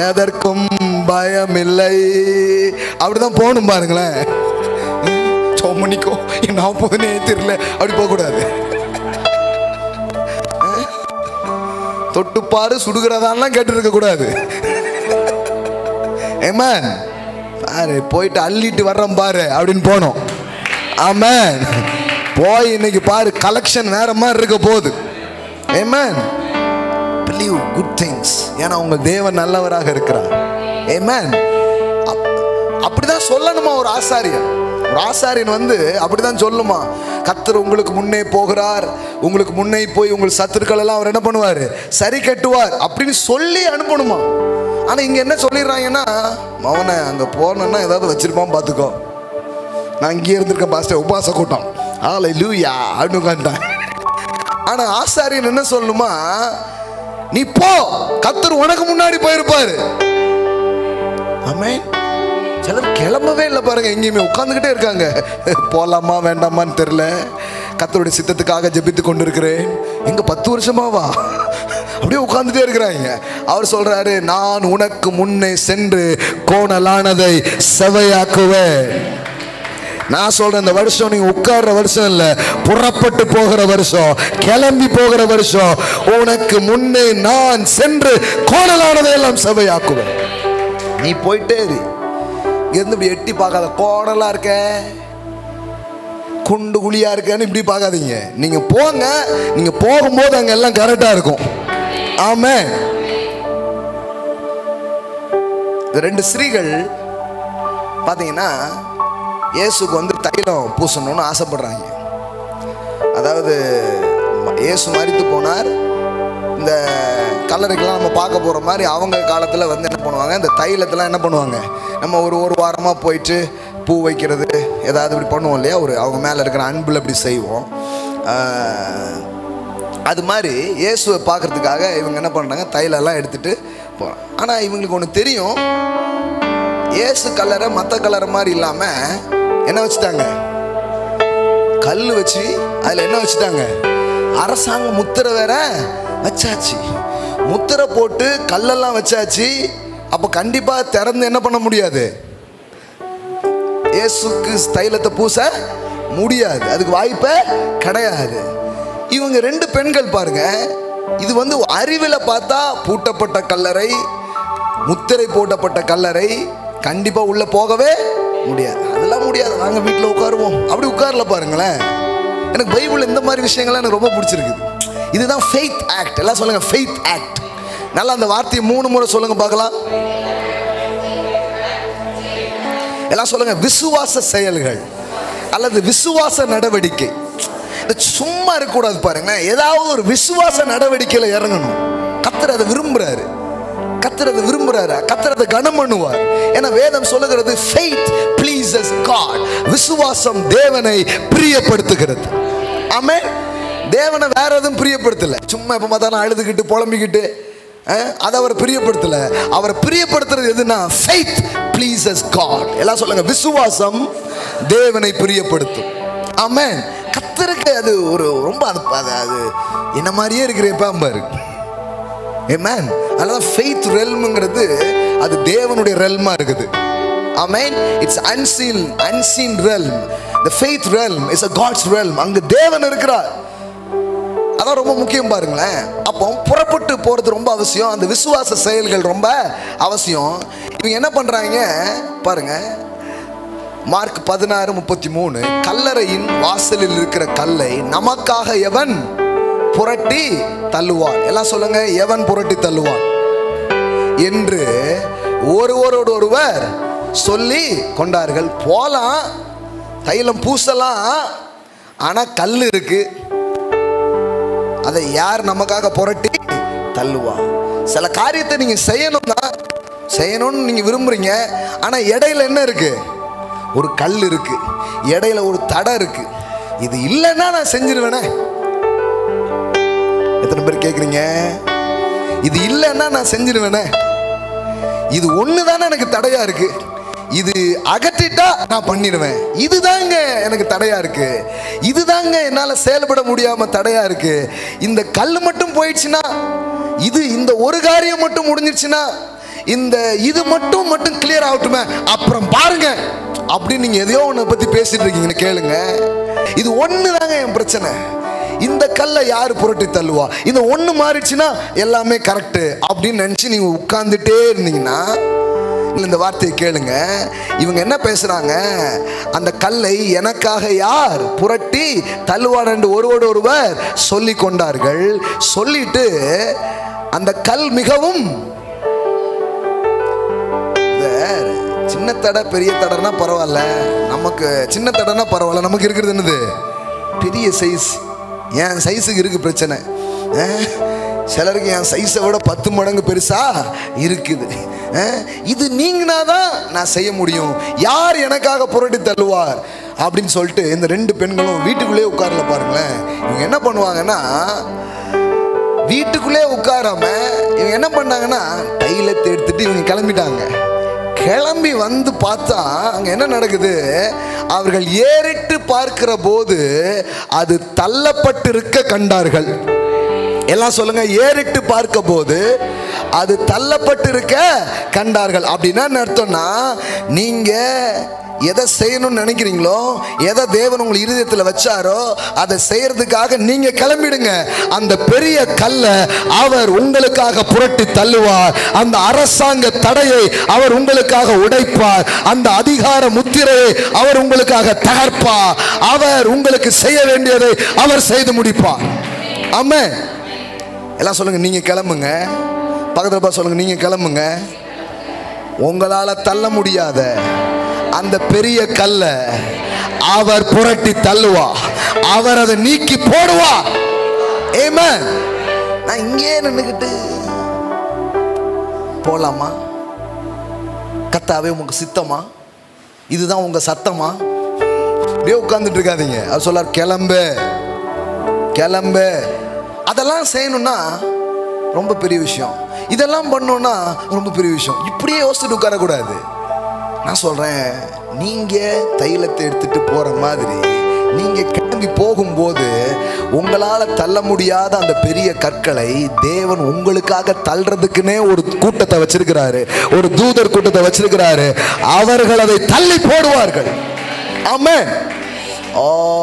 எதற்கும் பயம் இல்லை. அப்படிதான் போகணும். பாருங்களேன், சோமனிக்கோ என்ன போதுனே தெரியல, அப்படி போக கூடாது. தொட்டுப்பாரு சுடுகிறதான்லாம் கேட்டு இருக்க கூடாது. ஆமென். பாரு, போயிட்டு அள்ளிட்டு வர்றோம் பாரு அப்படின்னு போனோம். ஆமென். போய் இன்னைக்கு பாரு, கலெக்ஷன் வேற மாதிரி இருக்க போகுது. ஆமென். believe good things. ஏன்னா உங்க தேவன் நல்லவராக இருக்கிறார். ஆமென். அப்படிதான் சொல்லணுமா ஒரு ஆசாரியன்? ஒரு ஆசாரியன் வந்து அப்படிதான் சொல்லுமா, கர்த்தர் உங்களுக்கு முன்னே போகிறார், உங்களுக்கு முன்னே போய் உங்கள் சத்துருக்கள் எல்லாம் அவர் என்ன பண்ணுவார், சரி கட்டுவார் அப்படின்னு சொல்லி அனுப்பணுமா. ஆனா இங்க என்ன சொல்லிடுறாங்கன்னா, மவனை அங்க போனா ஏதாவது வச்சிருப்பான் பாத்துக்கோ, நான் இங்கே இருந்திருக்கேன் பாஸ்டர், உபாச கூட்டம் ஹல்லேலூயா அப்படின்னு உட்காந்துட்டான். ஆனா ஆசாரியன் என்ன சொல்லணுமா, நீ போ, கர்த்தர் உனக்கு முன்னாடி போயிருப்பாரு. ஆமென். சிலர் கிளம்பவே இல்லை பாருங்க, எங்கேயுமே உட்கார்ந்துக்கிட்டே இருக்காங்க. போலாமா வேண்டாமான்னு தெரியல, கர்த்தருடைய சித்தத்துக்காக ஜெபித்து கொண்டிருக்கிறேன். எங்க 10 வருஷமாவா அப்படியே உட்கார்ந்துட்டே இருக்கிறாங்க. அவர் சொல்றாரு, நான் உனக்கு முன்னே சென்று கோணலானதை செவையாக்குவேன். நான் சொல்றேன், இந்த வருஷம் நீங்க உட்கார்ற வருஷம் இல்ல, புறப்பட்டு போகிற வருஷம், கிளம்பி போகிற வருஷம். உனக்கு முன்னே நான் சென்று கோணலானதை எல்லாம் செவையாக்குவேன். நீ போயிட்டே இரு, இருந்து இப்படி எட்டி பார்க்காத, கோணலா இருக்க குண்டு குழியா இருக்கன்னு இப்படி பார்க்காதீங்க. நீங்க போங்க, நீங்க போகும்போது அங்க எல்லாம் கரெக்டா இருக்கும். ஆமென். ரெண்டு ஸ்திரீகள் பாத்தீங்கன்னா இயேசுக்கு வந்து தைலம் பூசணும்னு ஆசைப்படுறாங்க. அதாவது இயேசு மரித்து போனார், இந்த கல்லறைக்கெல்லாம் நம்ம பார்க்க போகிற மாதிரி அவங்க காலத்தில் வந்து என்ன பண்ணுவாங்க, இந்த தைலத்தெல்லாம் என்ன பண்ணுவாங்க, நம்ம ஒரு வாரமாக போயிட்டு பூ வைக்கிறது ஏதாவது இப்படி பண்ணுவோம் இல்லையா, அவங்க மேலே இருக்கிற அன்பில் இப்படி செய்வோம். அது மாதிரி இயேசுவை பார்க்குறதுக்காக இவங்க என்ன பண்ணுறாங்க, தைலெல்லாம் எடுத்துகிட்டு போகிறாங்க. ஆனால் இவங்களுக்கு ஒன்று தெரியும், இயேசு கல்லறை மற்ற கல்லறை மாதிரி இல்லாமல் என்ன வச்சுட்டாங்க, கல் வச்சு அதில் என்ன வச்சுட்டாங்க, அரசாங்க முத்திரை வேற வச்சாச்சு. முத்திரை போட்டு கல்லெல்லாம் வச்சாச்சு. அப்போ கண்டிப்பாக திறந்து என்ன பண்ண முடியாது, இயேசுக்கு தைலத்தை பூச முடியாது, அதுக்கு வாய்ப்பே கிடையாது. இவங்க ரெண்டு பெண்கள் பாருங்க, இது வந்து அறிவில் பார்த்தா பூட்டப்பட்ட கல்லறை, முத்திரை போட்டப்பட்ட கல்லறை, கண்டிப்பா உள்ள போகவே முடியாது. அதெல்லாம் முடியாது, நாங்கள் வீட்டில் உட்காருவோம். அப்படி உட்காரல பாருங்களேன். எனக்கு பைபிள் இந்த மாதிரி விஷயங்கள்லாம் எனக்கு ரொம்ப பிடிச்சிருக்குது. இதுதான் ஃபெய்த் ஆக்ட். எல்லாம் சொல்லுங்க, ஃபெய்த் ஆக்ட். நல்லா அந்த வார்த்தையை 3 முறை சொல்லுங்க பார்க்கலாம். எல்லாம் சொல்லுங்க, விசுவாச செயல்கள் அல்லது விசுவாச நடவடிக்கை. சும்மா இருக்கக்கூடாது பாருங்க, ஏதாவது ஒரு விசுவாச நடவடிக்கையில் இறங்கணும். கர்த்தர் அதை விரும்புறாரு. கர்த்தர் அதை விரும்புறாரு, கர்த்தர் அதை கனம் பண்ணுவார். ஏன்னா வேதம் சொல்லுகிறது faith pleases God. விசுவாசம் தேவனை பிரியப்படுத்துகிறது. ஆமென். தேவனை வேற எதுவும் பிரியப்படுத்தல. சும்மா எப்ப பார்த்தாலும் அழுதுகிட்டு புலம்பிக்கிட்டு அதை அவர் பிரியப்படுத்தல. அவரை பிரியப்படுத்துறது எதுனா faith pleases God. எல்லாம் சொல்லுங்க, விசுவாசம் தேவனை பிரியப்படுத்தும். ஆமென். கர்த்தருக்கு அது ஒரு ரொம்ப அது என்ன மாதிரியே இருக்கிறப்ப பாரு. ஆமென். அதனால faith realmங்கிறது அது தேவனுடைய realm-ஆ இருக்குது. ஆமென். It's unseen realm. The faith realm is a God's realm. அங்க தேவன் இருக்கிறார். அதான் ரொம்ப முக்கியம் பாருங்களேன். அப்போ புறப்பட்டு போறது ரொம்ப அவசியம். அந்த விசுவாச செயல்கள் ரொம்ப அவசியம். இவங்க என்ன பண்றாங்க பாருங்க, மார்க் 16:33, கல்லறையின் வாசலில் இருக்கிற கல்லை நமக்காக எவன் புரட்டி தள்ளுவான்? எல்லாம் சொல்லுங்க, எவன் புரட்டி தள்ளுவான் என்று ஒருவரோடு ஒருவர் சொல்லி கொண்டார்கள். போலாம், தைலம் பூசலாம், ஆனா கல் இருக்கு, அதை யார் நமக்காக புரட்டி தள்ளுவா? சில காரியத்தை நீங்க செய்யணும்னு நீங்க விரும்புறீங்க, ஆனா இடையில என்ன இருக்கு? ஒரு கல் இருக்கு, இடையில ஒரு தடை இருக்கு. இது இல்லைன்னா நான் செஞ்சிருவேனே. எத்தனை பேர் கேக்குறீங்க? இது இல்லைன்னா நான் செஞ்சிருவேனே. இது ஒண்ணுதானே எனக்கு தடையா இருக்கு, இது அகற்றிட்டா நான் பண்ணிடுவேன். இதுதாங்க எனக்கு தடையா இருக்கு, இதுதாங்க என்னால செயல்பட முடியாம தடையா இருக்கு. இந்த கல் மட்டும் போயிடுச்சுன்னா, இந்த ஒரு காரியம் மட்டும் முடிஞ்சிருச்சுன்னா, இது மட்டும் கிளியர் ஆகட்டுமே, அப்புறம் பாருங்க அப்படின்னு நீங்க எதையோ ஒன்றை பத்தி பேசிட்டு இருக்கீங்கன்னு கேளுங்க. இது ஒண்ணுதாங்க என் பிரச்சனை, இந்த கல்லை யாரு புரட்டி தள்ளுவா? இந்த ஒண்ணு மாறிடுச்சுன்னா எல்லாமே கரெக்ட் அப்படின்னு நினைச்சு நீங்க உட்கார்ந்துட்டே இருந்தீங்கன்னா, இந்த வார்த்தையை கேளுங்க. இவங்க என்ன பேசுறாங்க? அந்த கல்லை எனக்காக யார் புரட்டி தள்ளுவார் என்று ஒருவோடு ஒருவர் சொல்லி கொண்டார்கள். சொல்லிட்டு அந்த கல் மிகவும், சின்ன தடை பெரிய தடைனா பரவாயில்ல, நமக்கு சின்ன தடைனா பரவாயில்ல, நமக்கு இருக்கிறது என்னது? பெரிய சைஸ். என் சைஸுக்கு இருக்கு பிரச்சனை. சிலருக்கு என் சைஸை விட 10 மடங்கு பெருசா இருக்குது. இது நீங்கனாதான் நான் செய்ய முடியும், யார் எனக்காக புரட்டி தள்ளுவார் அப்படின்னு சொல்லிட்டு இந்த 2 பெண்களும் வீட்டுக்குள்ளே உட்காரல. பாருங்களேன், இவங்க என்ன பண்ணுவாங்கன்னா, வீட்டுக்குள்ளே உட்காராம இவங்க என்ன பண்ணாங்கன்னா, தைலத்தை எடுத்துட்டு இவங்க கிளம்பிட்டாங்க. கிளம்பி வந்து பார்த்தா அங்க என்ன நடக்குது? அவர்கள் ஏறிட்டு பார்க்கிற போது அது தள்ளப்பட்டிருக்க கண்டார்கள். எல்லாம் சொல்லுங்க, ஏறிட்டு பார்க்க போது அது தள்ளப்பட்டிருக்க கண்டார்கள். அப்படின்னா அர்த்தம்னா, நீங்க எதை செய்யணும்னு நினைக்கிறீங்களோ, எதை தேவன் உங்கள் இருதயத்தில் வச்சாரோ அதை செய்யறதுக்காக நீங்க கிளம்பிடுங்க. அந்த பெரிய கல்லை அவர் உங்களுக்காக புரட்டி தள்ளுவார். அந்த அரசாங்க தடையை அவர் உங்களுக்காக உடைப்பார். அந்த அதிகார முத்திரையை அவர் உங்களுக்காக தகர்ப்பார். அவர் உங்களுக்கு செய்ய வேண்டியதை அவர் செய்து முடிப்பார். ஆமென். எல்லாம் சொல்லுங்க, நீங்க கிளம்புங்க. பக்கத்துல சொல்லுங்க, நீங்க கிளம்புங்க. உங்களால தள்ள முடியாத அந்த பெரிய கல்ல அவர் புரட்டி தள்ளுவா, அவர் அதை நீக்கி போடுவா. ஆமென். நான் இங்கே நின்னுக்கிட்டு போலாமா? கர்த்தாவே உங்க சித்தமா, இதுதான் உங்க சத்தமா? அப்படியே உட்கார்ந்துட்டு இருக்காதீங்க. அவர் சொல்லார், கிளம்பு கிளம்பு. அதெல்லாம் செய்யணும்னா ரொம்ப பெரிய விஷயம், இதெல்லாம் பண்ணணும்னா ரொம்ப பெரிய விஷயம். இப்படியே யோசிச்சுட்டு உட்காரக்கூடாது. நான் சொல்றேன், நீங்க தைலத்தை எடுத்துட்டு போற மாதிரி நீங்க கிளம்பி போகும்போது உங்களால தள்ள முடியாத அந்த பெரிய கற்களை தேவன் உங்களுக்காக தள்ளுறதுக்குன்னே ஒரு கூட்டத்தை வச்சிருக்கிறாரு, ஒரு தூதர் கூட்டத்தை வச்சிருக்கிறாரு. அவர்கள் அதை தள்ளி போடுவார்கள். ஆமென்.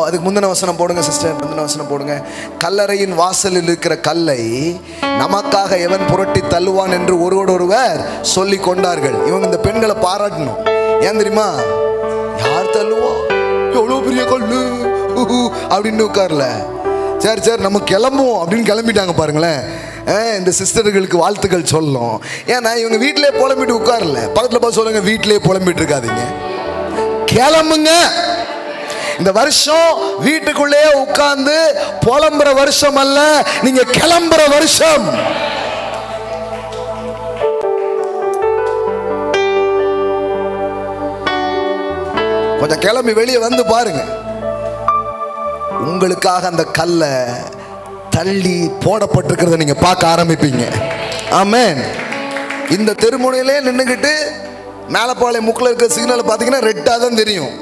அதுக்கு முந்தின வசனம் போடுங்க சிஸ்டர், முந்தின வசனம் போடுங்க. கல்லறையின் வாசலில் இருக்கிற கல்லை நமக்காக எவன் புரட்டி தள்ளுவான் என்று ஒருவோடு ஒருவர் சொல்லி கொண்டார்கள். இவங்க இந்த பெண்களை பாராட்டணும். ஏன் தெரியுமா? யார் தள்ளுவா, எவ்வளவு பெரிய கல்லு அப்படின்னு உட்கார்ல. சரி சரி நம்ம கிளம்புவோம் அப்படின்னு கிளம்பிட்டாங்க. பாருங்களேன், இந்த சிஸ்டர்களுக்கு வாழ்த்துக்கள் சொல்லணும். ஏன்னா இவங்க வீட்டிலே புலம்பிட்டு உட்காரல. பக்கத்துல பார்த்து சொல்லுங்க, வீட்டிலே புலம்பிட்டு இருக்காதீங்க, கிளம்புங்க. இந்த வருஷம் வீட்டுக்குள்ளே உட்கார்ந்து புலம்புற வருஷம் அல்ல, நீங்க கிளம்புற வருஷம். கொஞ்சம் கிளம்பி வெளியே வந்து பாருங்க. உங்களுக்காக அந்த கல்லை தள்ளி போடப்பட்டிருக்கிறத நீங்க பார்க்க ஆரம்பிப்பீங்க. ஆமென். இந்த தெருமுனையிலே நின்றுக்கிட்டு மேலப்பாளையம் முக்கில் இருக்கிற சிக்னல் பார்த்தீங்கன்னா ரெட்டாக தான் தெரியும்.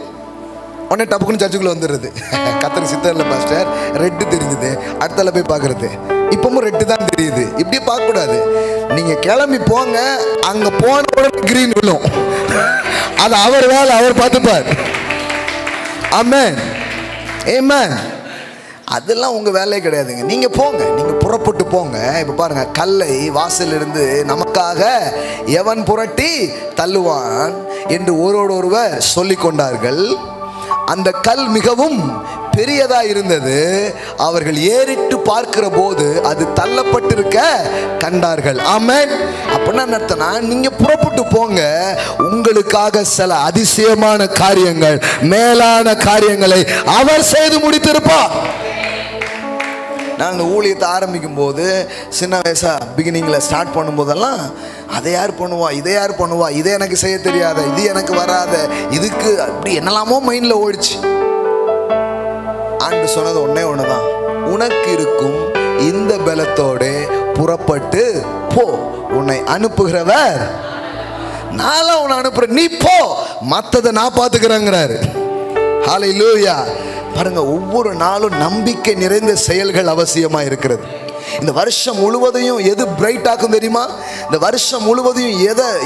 உடனே டப்புக்குன்னு சர்ச்சுக்குள்ள வந்துடுறது. கத்தர் சித்தரில் பாஸ்டர் ரெட்டு தெரிஞ்சுது, அடுத்தால போய் பார்க்கறது இப்பவும் ரெட்டு தான் தெரியுது. இப்படியே பார்க்கக்கூடாது. நீங்க கிளம்பி போங்க, அங்க போன உடனே கிரீன் விழும். அது அவர் வேலை, அவர் பார்த்துப்பார். ஆமென் ஆமென். அதெல்லாம் உங்க வேலையே கிடையாதுங்க. நீங்க போங்க, நீங்க புறப்பட்டு போங்க. இப்ப பாருங்க, கல்லை வாசலிருந்து நமக்காக எவன் புரட்டி தள்ளுவான் என்று ஒருவர் சொல்லிக் கொண்டார்கள். அந்த கல் மிகவும் பெரியதா இருந்தது. அவர்கள் ஏறிட்டு பார்க்கிற போது அது தள்ளப்பட்டிருக்க கண்டார்கள். ஆமென். அப்படின்னா அர்த்தம்னா, நீங்க புறப்பட்டு போங்க, உங்களுக்காக சில அதிசயமான காரியங்கள், மேலான காரியங்களை அவர் செய்து முடித்திருப்பார். நான் இந்த ஊழியத்தை ஆரம்பிக்கும் போது சின்ன வயசா பிகினிங்கில் ஸ்டார்ட் பண்ணும்போதெல்லாம் அதை யார் பண்ணுவா, இதை யார் பண்ணுவா, இதை எனக்கு செய்ய தெரியாத, இது எனக்கு வராத, இதுக்கு அப்படி என்னெல்லாமோ மைண்டில் ஓடிச்சு. ஆண்டு சொன்னது ஒன்னே ஒண்ணுதான், உனக்கு இருக்கும் இந்த பலத்தோடு புறப்பட்டு போ, உன்னை அனுப்புகிறவர் நான்லாம் உன்னை அனுப்புறேன், நீ போ, மற்றதை நான் பார்த்துக்கிறேங்கிறாரு. ஹல்லேலூயா. பாருங்க, ஒவ்வொரு நாளும் நம்பிக்கை நிறைந்த செயல்கள் அவசியமா இருக்கிறது. இந்த வருஷம் முழுவதையும் எது பிரைட் ஆக்கும் தெரியுமா? இந்த வருஷம் முழுவதையும்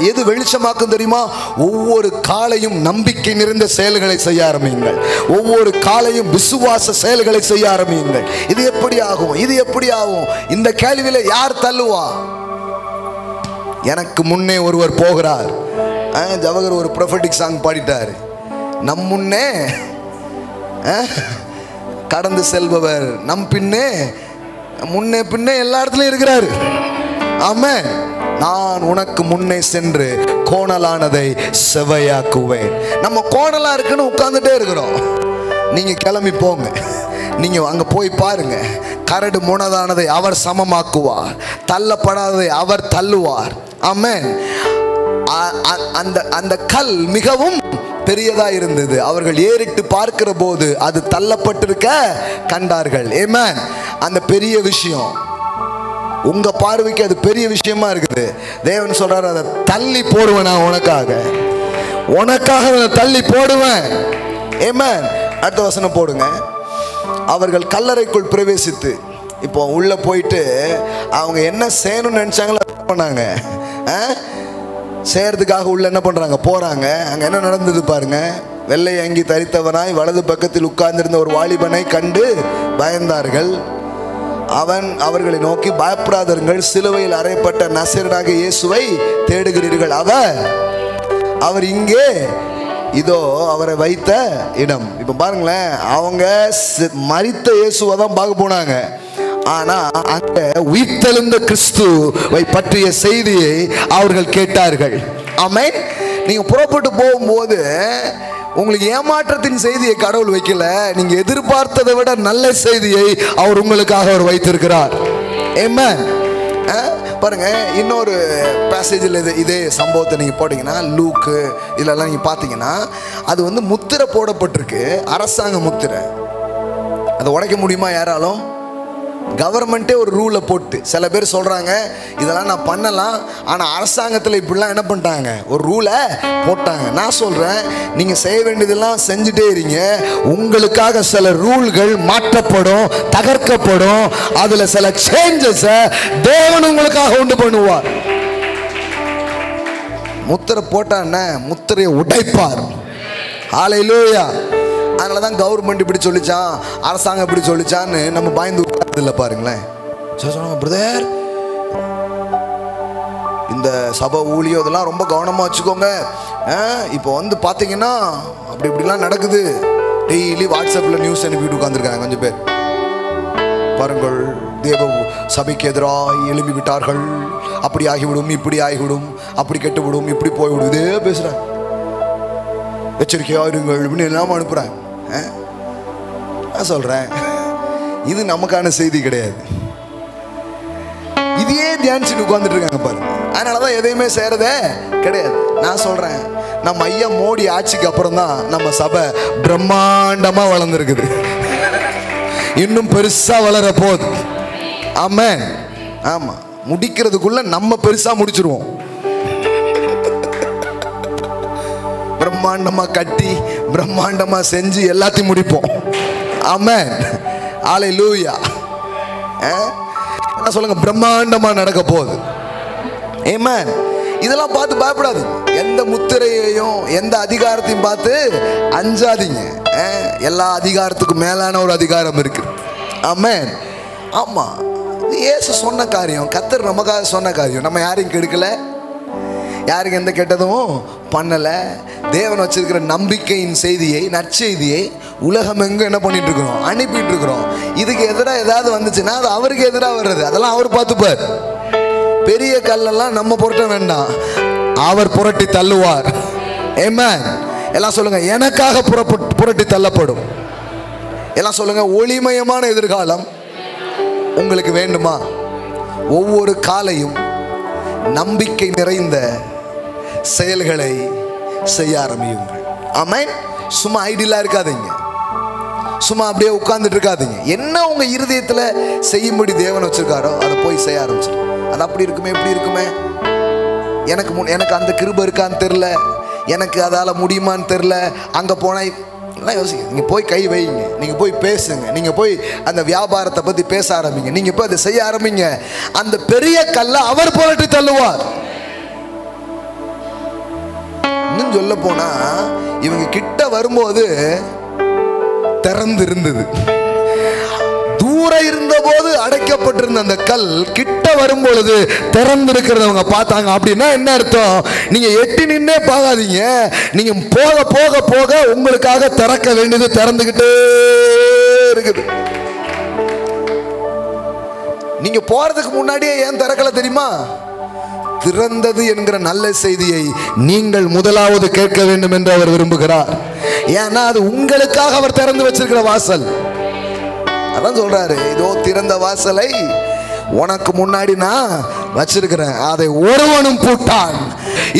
எது வெளிச்சமாக்கும் தெரியுமா? ஒவ்வொரு காலையும் நம்பிக்கை நிறைந்த செயல்களை செய்ய ஆரம்பியுங்கள். ஒவ்வொரு காலையும் விசுவாச செயல்களை செய்ய ஆரம்பியுங்கள். இது எப்படி ஆகும், இது எப்படி ஆகும், இந்த கேள்வியில யார் தள்ளுவா? எனக்கு முன்னே ஒருவர் போகிறார். ஜவஹர் ஒரு ப்ரொஃபெட்டிக் சாங் பாடிட்டாரு, நம் முன்னே கடந்து செல்பவர் நம் பின்னே முன்னே பின்னே எல்லா இடத்துலயும் இருக்கிறாரு. ஆமென். நான் உனக்கு முன்னே சென்று கோணலானதை செவையாக்குவேன். நம்ம கோணலா இருக்குன்னு உட்கார்ந்துட்டே இருக்கிறோம். நீங்க கிளம்பி போங்க, நீங்க அங்க போய் பாருங்க. கரடு முனதானதை அவர் சமமாக்குவார், தள்ளப்படாததை அவர் தள்ளுவார். ஆமென். அந்த கல் மிகவும் பெரியதா இருந்தது. அவர்கள் ஏறிட்டு பார்க்கிற போது அது தள்ளப்பட்டிருக்க கண்டார்கள். ஆமென். அந்த பெரிய விஷயம் உங்க பார்வைக்கு அது பெரிய விஷயமா இருக்குது. தேவன் சொல்றாரு, அதை தள்ளி போடுவேன், நான் உனக்காக அதை தள்ளி போடுவேன். ஆமென். அடுத்த வசனம் போடுங்க. அவர்கள் கல்லறைக்குள் பிரவேசித்து, இப்போ உள்ள போயிட்டு அவங்க என்ன செய்யணும்னு நினைச்சாங்களோ பண்ணாங்க. செய்யறதுக்காக உள்ள என்ன பண்றாங்க, போறாங்க. அங்க என்ன நடந்தது பாருங்க. வெள்ளை அங்கி தரித்தவனாய் வலது பக்கத்தில் உட்கார்ந்திருந்த ஒரு வாலிபனை கண்டு பயந்தார்கள். அவன் அவர்களை நோக்கி, பயப்படாதீர்கள், சிலுவையில் அறையப்பட்ட நசரேயனாகிய இயேசுவை தேடுகிறீர்கள், அவர் இங்கே இதோ அவரை வைத்த இடம். இப்ப பாருங்களேன், அவங்க மரித்த இயேசுவை தான் பார்க்க போனாங்க. ஆனா அங்க உயிர்த்தெழுந்த கிறிஸ்துவை பற்றிய செய்தியை அவர்கள் கேட்டார்கள். ஆமென். நீங்க புறப்பட்டு போகும்போது உங்களுக்கு ஏமாற்றத்தின் செய்தியை கடவுள் வைக்கல, நீங்க எதிர்பார்த்ததை விட நல்ல செய்தியை அவர் உங்களுக்காக அவர் வைத்திருக்கிறார். ஆமென். பாருங்க, இன்னொரு பேசேஜில் இதே சம்பவத்தை நீங்க போட்டீங்கன்னா, லூக்கு இதெல்லாம் நீங்க பார்த்தீங்கன்னா, அது வந்து முத்திரை போடப்பட்டிருக்கு, அரசாங்க முத்திரை. அதை உடைக்க முடியுமா யாராலும்? கவர்மெண்ட்டே ஒரு ரூலை போட்டு, சில பேர் சொல்றாங்க இதெல்லாம் நான் பண்ணலாம், ஆனால் அரசாங்கத்தில் இப்படிலாம் என்ன பண்ணிட்டாங்க, ஒரு ரூலை போட்டாங்க. நான் சொல்றேன், நீங்க செய்ய வேண்டியதெல்லாம் செஞ்சுட்டே இருங்க. உங்களுக்காக சில ரூல்கள் மாற்றப்படும், தகர்க்கப்படும். அதுல சில சேஞ்சஸ் தேவன் உங்களுக்காக உண்டு பண்ணுவார். முத்திரை போட்டான்னு முத்திரையை உடைப்பார். ஹல்லேலூயா. அதனால தான் கவர்மெண்ட் இப்படி சொல்லிச்சான், அரசாங்கம் இப்படி சொல்லிச்சான்னு நம்ம பயந்து உட்கார்றது இல்லை. பாருங்களேன், சொன்னாங்க, பிரதர் இந்த சபை ஊழியம் இதெல்லாம் ரொம்ப கவனமாக வச்சுக்கோங்க. இப்போ வந்து பார்த்தீங்கன்னா அப்படி இப்படிலாம் நடக்குது. டெய்லி வாட்ஸ்அப்பில் நியூஸ் அனுப்பிட்டு உட்காந்துருக்காங்க கொஞ்சம் பேர். பாருங்கள், தேவ சபைக்கு எதிராக எழுப்பி விட்டார்கள், அப்படி ஆகிவிடும், இப்படி ஆகிவிடும், அப்படி கெட்டுவிடும், இப்படி போய்விடும், இதே பேசுகிறாங்க. எச்சரிக்கையா இருங்கள் அப்படின்னு எல்லாம் அனுப்புறாங்க. நான் சொல்றேன், இது நமக்கான செய்தி கிடையாது. இதையே தியானிச்சுட்டு உட்கார்ந்துட்டு இருக்காங்க பாருங்க. அதனாலதான் எதையுமே செய்யறதே கிடையாது. நான் சொல்றேன், நம்ம ஐயா மோடி ஆட்சிக்கு அப்புறம் தான் நம்ம சபை பிரம்மாண்டமா வளர்ந்துருக்குது. இன்னும் பெருசா வளர போகுது. ஆமென். ஆமா, முடிக்கிறதுக்குள்ள நம்ம பெருசா முடிச்சிருவோம். பிரம்மாண்டமா கட்டி பிரம்மாண்டமா செஞ்சு எல்லாத்தையும் முடிப்போம். ஆமென். ஹல்லேலூயா. என்ன சொல்லுங்க, பிரம்மாண்டமா நடக்க போகுது. ஆமென். இதெல்லாம் பார்த்து பயப்படாது. எந்த முத்திரையையும் எந்த அதிகாரத்தையும் பார்த்து அஞ்சாதீங்க. எல்லா அதிகாரத்துக்கும் மேலான ஒரு அதிகாரம் இருக்கு. ஆமென். ஆமா, இயேசு சொன்ன காரியம், கர்த்தர் நமக்காக சொன்ன காரியம். நம்ம யாரையும் கெடுக்கல, யாருக்கு எந்த கெட்டதும் பண்ணல. தேவன் வச்சிருக்கிற நம்பிக்கையின் செய்தியை, நற்செய்தியை உலகம் எங்க என்ன பண்ணிட்டு இருக்கிறோம், அனுப்பிட்டு இருக்கிறோம். இதுக்கு எதிராக ஏதாவது வந்துச்சுன்னா அது அவருக்கு எதிராக வர்றது, அதெல்லாம் அவர் பார்த்துப்பார். பெரிய கல்லெல்லாம் நம்ம புரட்ட வேண்டாம், அவர் புரட்டி தள்ளுவார். ஆமென். எல்லாம் சொல்லுங்க, எனக்காக புரட்டி தள்ளப்படும். எல்லாம் சொல்லுங்க, ஒளிமயமான எதிர்காலம் உங்களுக்கு வேண்டுமா? ஒவ்வொரு காலையும் நம்பிக்கை நிறைந்த செயல்களை செய்ய ஆரம்பியுங்கள். ஆமென். சும்மா ஐடியலா இருக்காதீங்க, சும்மா அப்படியே உட்கார்ந்துட்டு இருக்காதீங்க. என்ன உங்க இருதயத்துல செய்யும்படி தேவன் வச்சிருக்காரோ அதை போய் செய்ய ஆரம்பிச்சிடும். அது அப்படி இருக்குமே, இப்படி இருக்குமே, எனக்கு அந்த கிருபை இருக்கான்னு தெரியல, எனக்கு அதால முடியுமான்னு தெரியல, அங்க போனா யோசிக்க. நீங்க போய் கை வைங்க, நீங்க போய் பேசுங்க, நீங்க போய் அந்த வியாபாரத்தை பத்தி பேச ஆரம்பிங்க, நீங்க போய் அதை செய்ய ஆரம்பிங்க. அந்த பெரிய கல்லை அவர் புரட்டி தள்ளுவார். இன்னும் சொல்ல போனா இவங்க கிட்ட வரும்போது திறந்து இருந்தது. தூரம் இருந்த போது அடைக்கப்பட்டிருந்த அந்த கல் கிட்ட வரும் பொழுது திறந்து இருக்கிறவங்க பார்த்தாங்க. அப்படின்னா என்ன அர்த்தம்? நீங்க எட்டி நின்னே பார்க்காதீங்க, நீங்க போக போக போக உங்களுக்காக திறக்க வேண்டியது திறந்துகிட்டே இருக்குது. நீங்க போறதுக்கு முன்னாடியே ஏன் திறக்கல தெரியுமா? திறந்தது என்கிற நல்ல செய்தியை நீங்கள் முதலாவது கேட்க வேண்டும் என்று அவர் விரும்புகிறார். ஏன்னா அது உங்களுக்காக அவர் திறந்து வச்சிருக்கிற வாசல். அதான் சொல்றாரு, இதோ திறந்த வாசலை உனக்கு முன்னாடி நான் வச்சிருக்கிறேன், அதை ஒருவனும் பூட்டான்.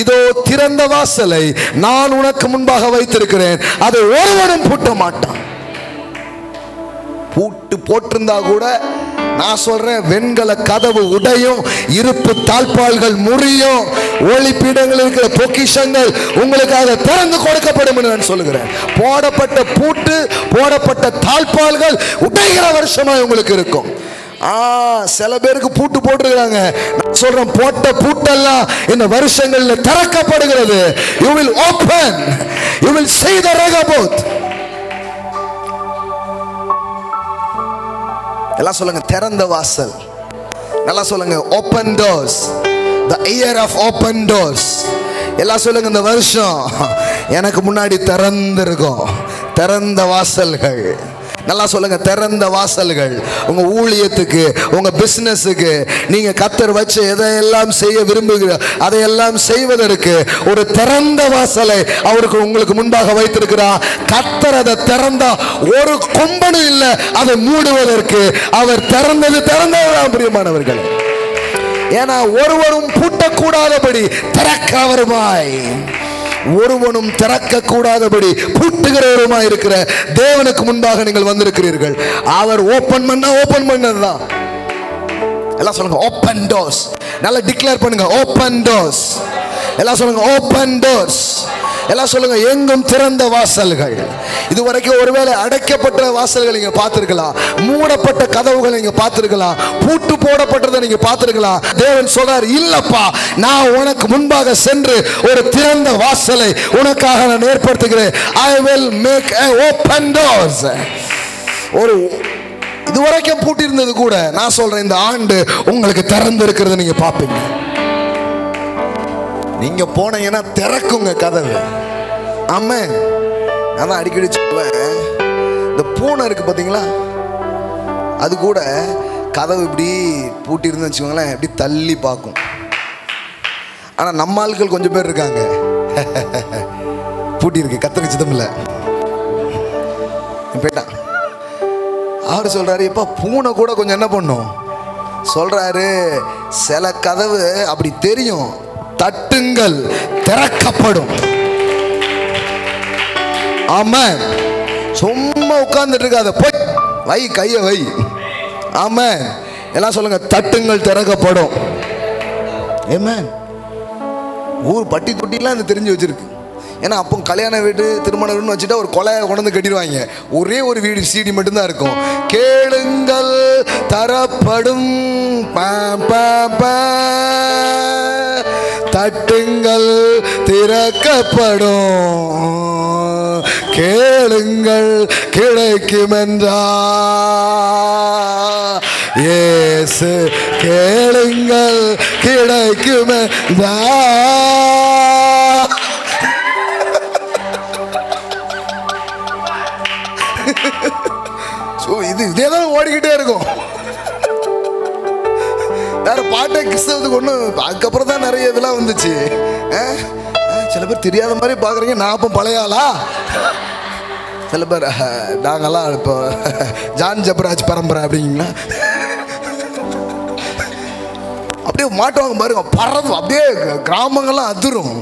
இதோ திறந்த வாசலை நான் உனக்கு முன்பாக வைத்திருக்கிறேன், அதை ஒருவனும் பூட்ட மாட்டான். பூட்டு போட்டிருந்தா கூட நான் சொல்றேன், வெண்கல கதவு உடையும், இருப்பு தாழ்பால்கள் முறியும், ஒளிப்பீடங்கள் இருக்கிற பொக்கிஷங்கள் உங்களுக்காக திறந்து கொடுக்கப்படும் என்று நான் சொல்லுகிறேன். போடப்பட்ட பூட்டு, போடப்பட்ட தாழ்பால்கள் உடைகிற வருஷமா உங்களுக்கு இருக்கும். சில பேருக்கு பூட்டு போட்டிருக்கிறாங்க. நான் சொல்றேன், போட்ட பூட்டெல்லாம் இந்த வருஷங்கள்ல திறக்கப்படுகிறது. You will open, you will see the Rehoboth. எல்லாம் சொல்லுங்க, திறந்த வாசல். நல்லா சொல்லுங்க, open doors, the year of open doors. எல்லாம் சொல்லுங்க, இந்த வருஷம் எனக்கு முன்னாடி திறந்திருக்கும் திறந்த வாசல்கள். நல்லா சொல்லுங்க, திறந்த வாசல்கள். உங்க ஊழியத்துக்கு, உங்க பிசினஸுக்கு, நீங்க கர்த்தர் வச்சு எதையெல்லாம் செய்ய விரும்புகிற அதையெல்லாம் செய்வதற்கு ஒரு திறந்த வாசலை அவருக்கு உங்களுக்கு முன்பாக வைத்திருக்கிறார். கர்த்தர் அதை திறந்தா ஒரு கொம்பனும் இல்லை அதை மூடுவதற்கு. அவர் திறந்தது திறந்ததுதான் பிரியமானவர்கள். ஏன்னா ஒருவரும் பூட்டக்கூடாதபடி திறக்கிறவருமாய், ஒருவனும் திறக்க கூடாதபடி பூட்டுகிறவருமாய் இருக்கிற தேவனுக்கு முன்பாக நீங்கள் வந்திருக்கிறீர்கள். அவர் ஓபன் பண்ணதுதான். எல்லாம் சொல்லுங்க, ஓபன் டோர்ஸ். நல்லா டிக்ளேர் பண்ணுங்க, ஓபன் டோர்ஸ். எல்லாம் சொல்லுங்க, ஓபன் டோர்ஸ். எல்லாம் சொல்லுங்க, எங்கும் திறந்த வாசல்கள். இதுவரைக்கும் ஒருவேளை அடைக்கப்பட்ட வாசல்கள் நீங்க பார்த்திருக்கலாம், மூடப்பட்ட கதவுகளை நீங்க பார்த்திருக்கலாம், பூட்டு போடப்பட்டதை நீங்க பார்த்திருக்கலாம். தேவன் சொல்றார், இல்லப்பா, நான் உனக்கு முன்பாக சென்று ஒரு திறந்த வாசலை உனக்காக நான் ஏற்படுத்துகிறேன். I will make a open doors. ஒரு இதுவரைக்கும் பூட்டி இருந்தது கூட நான் சொல்றேன், இந்த ஆண்டு உங்களுக்கு திறந்து இருக்கிறத நீங்க பார்ப்பீங்க. நீங்க போனீங்கன்னா திறக்குங்க கதவு. ஆமென். நான் அடிக்கடி சொல்லுவேன், இந்த பூனை இருக்கு பாத்தீங்களா, அது கூட கதவு இப்படி பூட்டி இருந்து வச்சுக்கோங்களேன், இப்படி தள்ளி பார்க்கும். ஆனா நம்ம ஆட்கள் கொஞ்சம் பேர் இருக்காங்க, பூட்டி இருக்கு, கத்தக்கு சிதமில்ல போயிட்டான். அவர் சொல்றாரு, எப்ப பூனை கூட கொஞ்சம் என்ன பண்ணும் சொல்றாரு, சில கதவு அப்படி தெரியும், தட்டுங்கள் திறக்கப்படும். ஆமென். சும்மா உட்கார்ந்துட்டு இருக்காத, போய் வை, கையை வை. ஆமென். எல்லாம் சொல்லுங்க, தட்டுங்கள் திறக்கப்படும். ஆமென். ஊர் பட்டி தொட்டிலாம் அது தெரிஞ்சு வச்சிருக்கு. ஏன்னா அப்போ கல்யாண வீடு திருமண வீடுன்னு வச்சுட்டா ஒரு கொலையை கொண்டு வந்து கட்டிடுவாங்க. ஒரே ஒரு வீடு சீடி மட்டும்தான் இருக்கும். கேளுங்கள் தரப்படும், தட்டுங்கள் திறக்கப்படும், கேளுங்கள் கிடைக்கும் என்றா இயேசு, கேளுங்கள் கிடைக்கும் என்றா. இதேதான் ஓடிக்கிட்டே இருக்கும். வேற பாட்டை கிறிஸ்தவத்துக்கு ஒண்ணு. அதுக்கப்புறம் தான் நிறைய இதெல்லாம் வந்துச்சு. சில பேர் தெரியாத மாதிரி பாக்குறீங்க. நான் அப்போ பழையாளா? சில பேர் நாங்கெல்லாம் இப்போ ஜான் ஜபராஜ் பரம்பரை அப்படிங்களா, அப்படியே மாட்டுவாங்க பாருங்க, பறந்து அப்படியே கிராமங்கள்லாம் அதிரும்.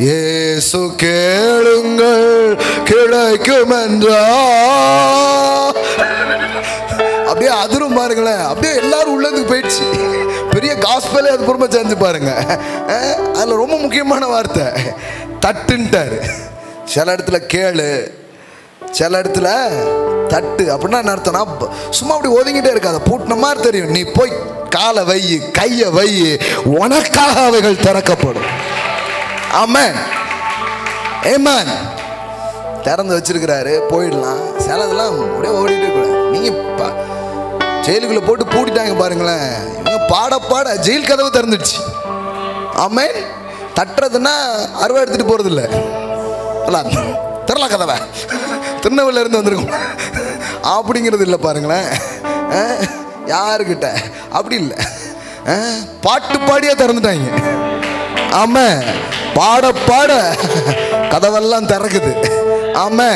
இயேசு கேளுங்கள் கிடைக்கும் என்றா, அப்படியே அதிரும் பாருங்களேன். அப்படியே எல்லாரும் உள்ளதுக்கு போயிடுச்சு. பெரிய காஸ்பலே அது பொறுமை செஞ்சு பாருங்க. அதுல ரொம்ப முக்கியமான வார்த்தை தட்டுன்ட்டாரு. சில இடத்துல கேளு, சில இடத்துல தட்டு. அப்படின்னா என்ன அர்த்தம்னா, சும்மா அப்படி ஒதுங்கிட்டே இருக்காது, பூட்டின மாதிரி தெரியும். நீ போய் காலை வை, கையை வை, உனக்காக அவைகள் திறக்கப்படும். ஆமென். ஆமென். திறந்து வச்சிருக்கிறாரு, போயிடலாம். சிலதெல்லாம் அப்படியே ஓடிட்டு கூடாது. நீங்க ஜெயிலுக்குள்ள போட்டு பூட்டிட்டாங்க பாருங்களேன். இவங்க பாட பாட ஜெயில் கதவு திறந்துடுச்சு. ஆமென். தட்டுறதுன்னா அருவா எடுத்துட்டு போறது இல்லை. திறலாம் கதவை, திருநெல்வேலியில இருந்து வந்திருக்கும் அப்படிங்கிறது இல்லை பாருங்களேன். யாருக்கிட்ட அப்படி இல்லை, பாட்டு பாடியே திறந்துட்டாங்க. ஆமா, பாட பாட கதவெல்லாம் திறக்குது. ஆமா,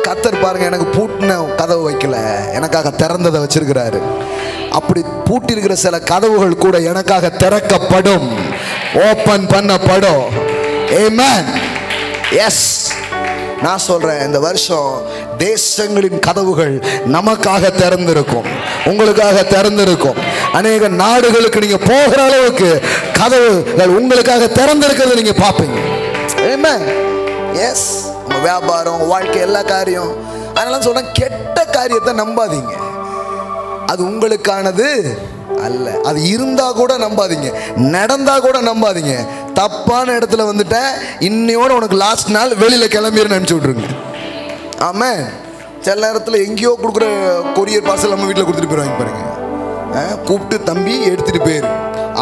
கர்த்தர் பாருங்க, எனக்கு பூட்டின கதவு வைக்கல, எனக்காக திறந்ததை வச்சிருக்கிறாரு. அப்படி பூட்டி இருக்கிற சில கதவுகள் கூட எனக்காக திறக்கப்படும், ஓபன் பண்ணப்படும். ஆமென். எஸ், நான் சொல்றேன், இந்த வருஷம் தேசங்களின் கதவுகள் நமக்காக திறந்திருக்கும், உங்களுக்காக திறந்திருக்கும். அநேக நாடுகளுக்கு நீங்க போகிற அளவுக்கு கதவுகள் உங்களுக்காக திறந்திருக்கிறது நீங்க பார்ப்பீங்க. ஆமென். எஸ், உங்க வியாபாரம், வாழ்க்கை, எல்லா காரியம். அதனால சொல்றேன், கெட்ட காரியத்தை நம்பாதீங்க, அது உங்களுக்கானது அல்ல. அது இருந்தா கூட நம்பாதீங்க, நடந்தா கூட நம்பாதீங்க. தப்பான இடத்துல வந்துட்டேன், இன்னையோட உனக்கு லாஸ்ட் நாள், வெளியில கிளம்பிடுன்னு நினைச்சு விட்டுருங்க. ஆமாம், சில நேரத்தில் எங்கேயோ கொடுக்குற கொரியர் பார்சல் நம்ம வீட்டில் கொடுத்துட்டு போயிடுவாங்க பாருங்க. கூப்பிட்டு தம்பி எடுத்துட்டு போயிரு.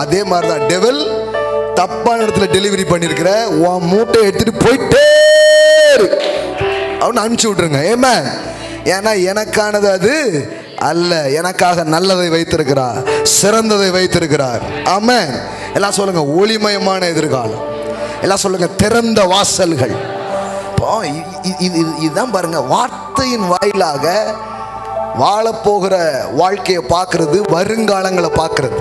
அதே மாதிரி தான் டெவல் தப்பான இடத்துல டெலிவரி பண்ணியிருக்கிற உன் மூட்டை எடுத்துட்டு போயிட்டே அவனு அனுப்பிச்சு விட்டுருங்க. ஏமா, ஏன்னா எனக்கானது அது அல்ல, எனக்காக நல்லதை வைத்திருக்கிறார், சிறந்ததை வைத்திருக்கிறார். ஆமென். எல்லாம் சொல்லுங்க, ஒளிமயமான எதிர்காலம். எல்லாம் சொல்லுங்க, திறந்த வாசல்கள். இதுதான் பாருங்க, வார்த்தையின் வாயிலாக வாழப்போகிற வாழ்க்கையை பார்க்கறது, வருங்காலங்களை பார்க்கறது.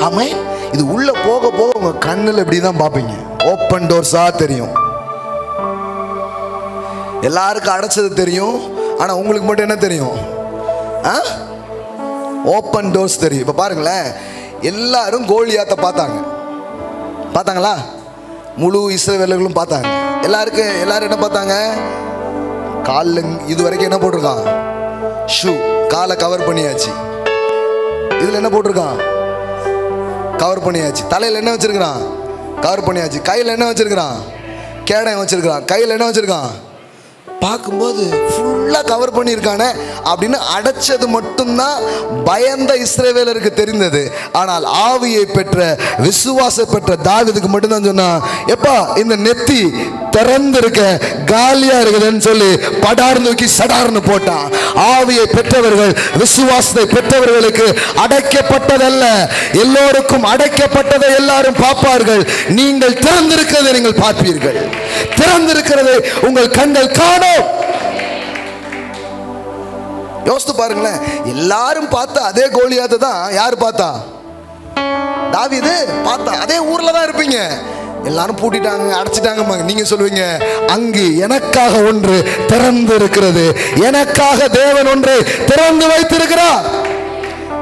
ஆமென். இது உள்ள போக போக உங்க கண்ணில் இப்படிதான் பார்ப்பீங்க, ஓப்பன் டோர்ஸா தெரியும். எல்லாருக்கும் அடைச்சது தெரியும், ஆனா உங்களுக்கு மட்டும் என்ன தெரியும்? ஓப்பன் டோர்ஸ் தெரியும். இப்ப பாருங்களேன், எல்லாரும் கோலியாத்தை பார்த்தாங்களா? முழு இஸ்ரவேலர்களும் பார்த்தாங்க. எல்லாரும் என்ன பார்த்தாங்க? காலில் இது வரைக்கும் என்ன போட்டிருக்கான்? ஷூ, காலை கவர் பண்ணியாச்சு. இதுல என்ன போட்டிருக்கான்? கவர் பண்ணியாச்சு. தலையில் என்ன வச்சிருக்கிறான்? கவர் பண்ணியாச்சு. கையில் என்ன வச்சிருக்கிறான்? கேடயம் வச்சிருக்கிறான். கையில் என்ன வச்சிருக்கான்? பார்க்கும்போது ஃபுல்லாக கவர் பண்ணியிருக்கானே அப்படின்னு அடைச்சது மட்டும்தான் பயந்த இஸ்ரவேலருக்கு தெரிந்தது. ஆனால் ஆவியை பெற்ற, விசுவாச பெற்ற தாவீதுக்கு மட்டும்தான் சொன்னான், எப்பா இந்த நெத்தி திறந்திருக்க காலியா இருக்குதுன்னு சொல்லி படார் தூக்கி சடார்னு போட்டான். ஆவியை பெற்றவர்கள், விசுவாசத்தை பெற்றவர்களுக்கு அடைக்கப்பட்டதல்ல, எல்லோருக்கும் அடைக்கப்பட்டதை எல்லாரும் பார்ப்பார்கள். நீங்கள் திறந்திருக்கிறதை நீங்கள் பார்ப்பீர்கள், திறந்திருக்கிறதை உங்கள் கண்கள் காணும். யோசித்து பாருங்களேன், எல்லாரும் பார்த்த அதே கோலியாத்தை தான் யாரு பார்த்தா? தாவீது பார்த்தா. அதே ஊர்ல தான் இருப்பீங்க, எல்லாரும் பூட்டிட்டாங்க, அடைச்சிட்டாங்க. நீங்க சொல்லுவீங்க, அங்கு எனக்காக ஒன்று திறந்து இருக்கிறது, எனக்காக தேவன் ஒன்று திறந்து வைத்திருக்கிறார்.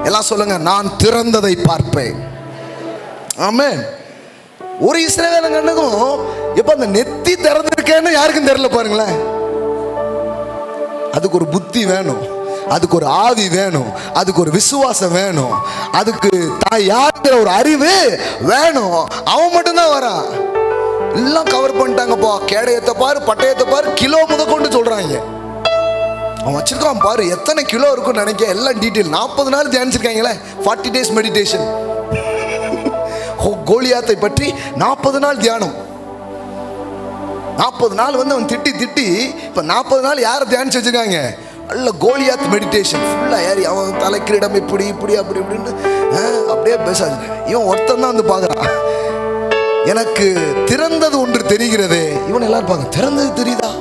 எல்லாம் சொல்லுங்க, நான் திறந்ததை பார்ப்பேன். ஆமென். ஒரு இஸ்ரவேலன் கண்ணுக்கும் இப்ப அந்த நெத்தி திறந்திருக்கேன்னு யாருக்கும் தெரியல பாருங்களேன். அதுக்கு ஒரு புத்தி வேணும், அதுக்கு ஒரு ஆவி வேணும், அதுக்கு ஒரு விசுவாசம் வேணும், அதுக்கு தான் யாருங்கிற ஒரு அறிவு வேணும். அவன் மட்டும்தான் வரான். எல்லாம் கவர் பண்ணிட்டாங்கப்பா. கேடயத்தை பாரு, பட்டயத்தை பாரு, கிலோ முத கொண்டு சொல்றாங்க. அவன் வச்சிருக்கான் பாரு, எத்தனை கிலோ இருக்குன்னு நினைக்க, எல்லாம் டீட்டெயில். 40 நாள் தியானிச்சிருக்காங்களே, 40 days மெடிடேஷன். கோலியாத்தை பற்றி 40 நாள் தியானம். 40 நாள் வந்து அவன் திட்டி திட்டி இப்ப 40 நாள் யாரை தியானிச்சு வச்சிருக்காங்க? நல்ல கோலியாத் மெடிடேஷன் ஃபுல்லா ஏறி அவன் தலைக்கிரிடம் இப்படி இப்படி அப்படி இப்படின்னு அப்படியே பேசாது. இவன் ஒருத்தன் தான் வந்து பார்க்கறான். எனக்கு திறந்தது ஒன்று தெரிகிறது. இவன் எல்லாரும் பார்க்க, திறந்தது தெரியுதா?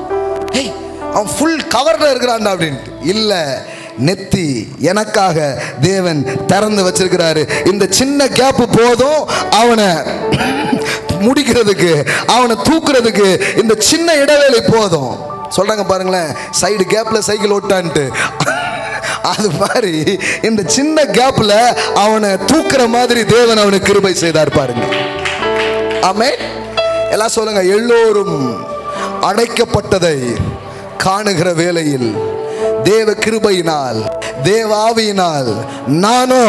ஏய், அவன் ஃபுல் கவர்ல இருக்கிறான்டா அப்படின்ட்டு. இல்ல, நெத்தி எனக்காக தேவன் திறந்து வச்சிருக்கிறாரு. இந்த சின்ன கேப் போதும் அவனை முடிக்கிறதுக்கு, அவனை தூக்குறதுக்கு. இந்த சின்ன இடைவேளை போதும். சொல்றாங்க பாருங்களேன், சைடு கேப்ல சைக்கிள் ஓட்டான்ட்டு. அது மாதிரி இந்த சின்ன கேப்ல அவனை தூக்குற மாதிரி தேவன் அவனுக்கு கிருபை செய்தார் பாருங்க. ஆமென். எல்லாம் சொல்லுங்க, எல்லோரும் அடைக்கப்பட்டதை காணுகிற வேளையில் தேவ கிருபையினால், தேவ ஆவியினால் நானோ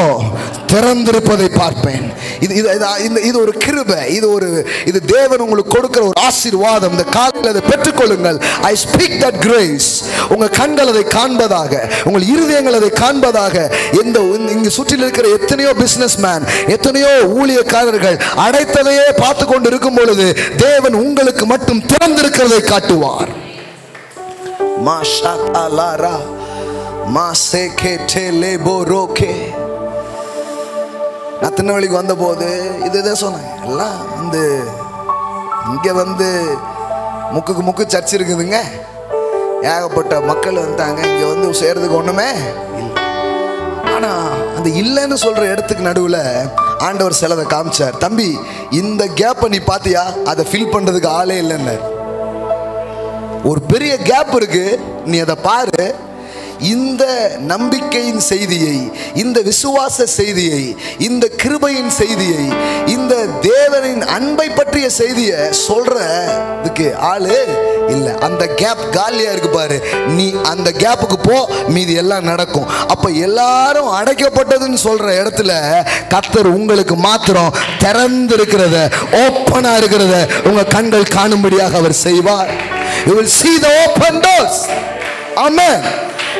திறந்திருப்பதை பார்ப்பேன். இது ஒரு கிருபை, இது தேவன் உங்களுக்கு கொடுக்கிற ஒரு ஆசீர்வாதம். இந்த காலையில் அதை பெற்றுக்கொள்ளுங்கள். I speak that grace. உங்க கண்கள் அதை காண்பதாக, உங்கள் இருதயங்கள் அதை காண்பதாக. இங்கு சுற்றில் இருக்கிற எத்தனையோ பிசினஸ் மேன், எத்தனையோ ஊழியக்காரர்கள் அடைத்ததையே பார்த்து கொண்டு இருக்கும் பொழுது தேவன் உங்களுக்கு மட்டும் திறந்திருக்கிறதை காட்டுவார். மாஷாஅல்லாஹ் மாசேகே டெலேபோரோகே. நான் திருநெல்வேலிக்கு வந்த போது இதுதான் சொன்னேன். எல்லாம் வந்து இங்கே வந்து முக்கு சர்ச் இருக்குதுங்க, ஏகப்பட்ட மக்கள் வந்தாங்க. இங்கே வந்து சேர்றதுக்கு ஒன்றுமே இல்லை. ஆனால் அந்த இல்லைன்னு சொல்கிற இடத்துக்கு நடுவில் ஆண்டவர் சிலதை காமிச்சார். தம்பி, இந்த கேப்பை நீ பார்த்தியா? அதை ஃபில் பண்ணுறதுக்கு ஆளே இல்லைன்னு. ஒரு பெரிய கேப் இருக்கு, நீ அதை பாரு. இந்த நம்பிக்கையின் செய்தியை, இந்த விசுவாச செய்தியை, இந்த கிருபையின் செய்தியை, இந்த தேவனின் அன்பை பற்றிய செய்தியை சொல்றதுக்கு ஆளு இல்லை. அந்த கேப் காலியா இருக்கு பாரு. நீ அந்த கேப்புக்கு போ, மீதி எல்லாம் நடக்கும். அப்ப எல்லாரும் அடைக்கப்பட்டதுன்னு சொல்ற இடத்துல கர்த்தர் உங்களுக்கு மாத்திரம் திறந்து இருக்கிறத, ஓப்பனா இருக்கிறத உங்க கண்கள் காணும்படியாக அவர் செய்வார். You will see the open doors. Amen.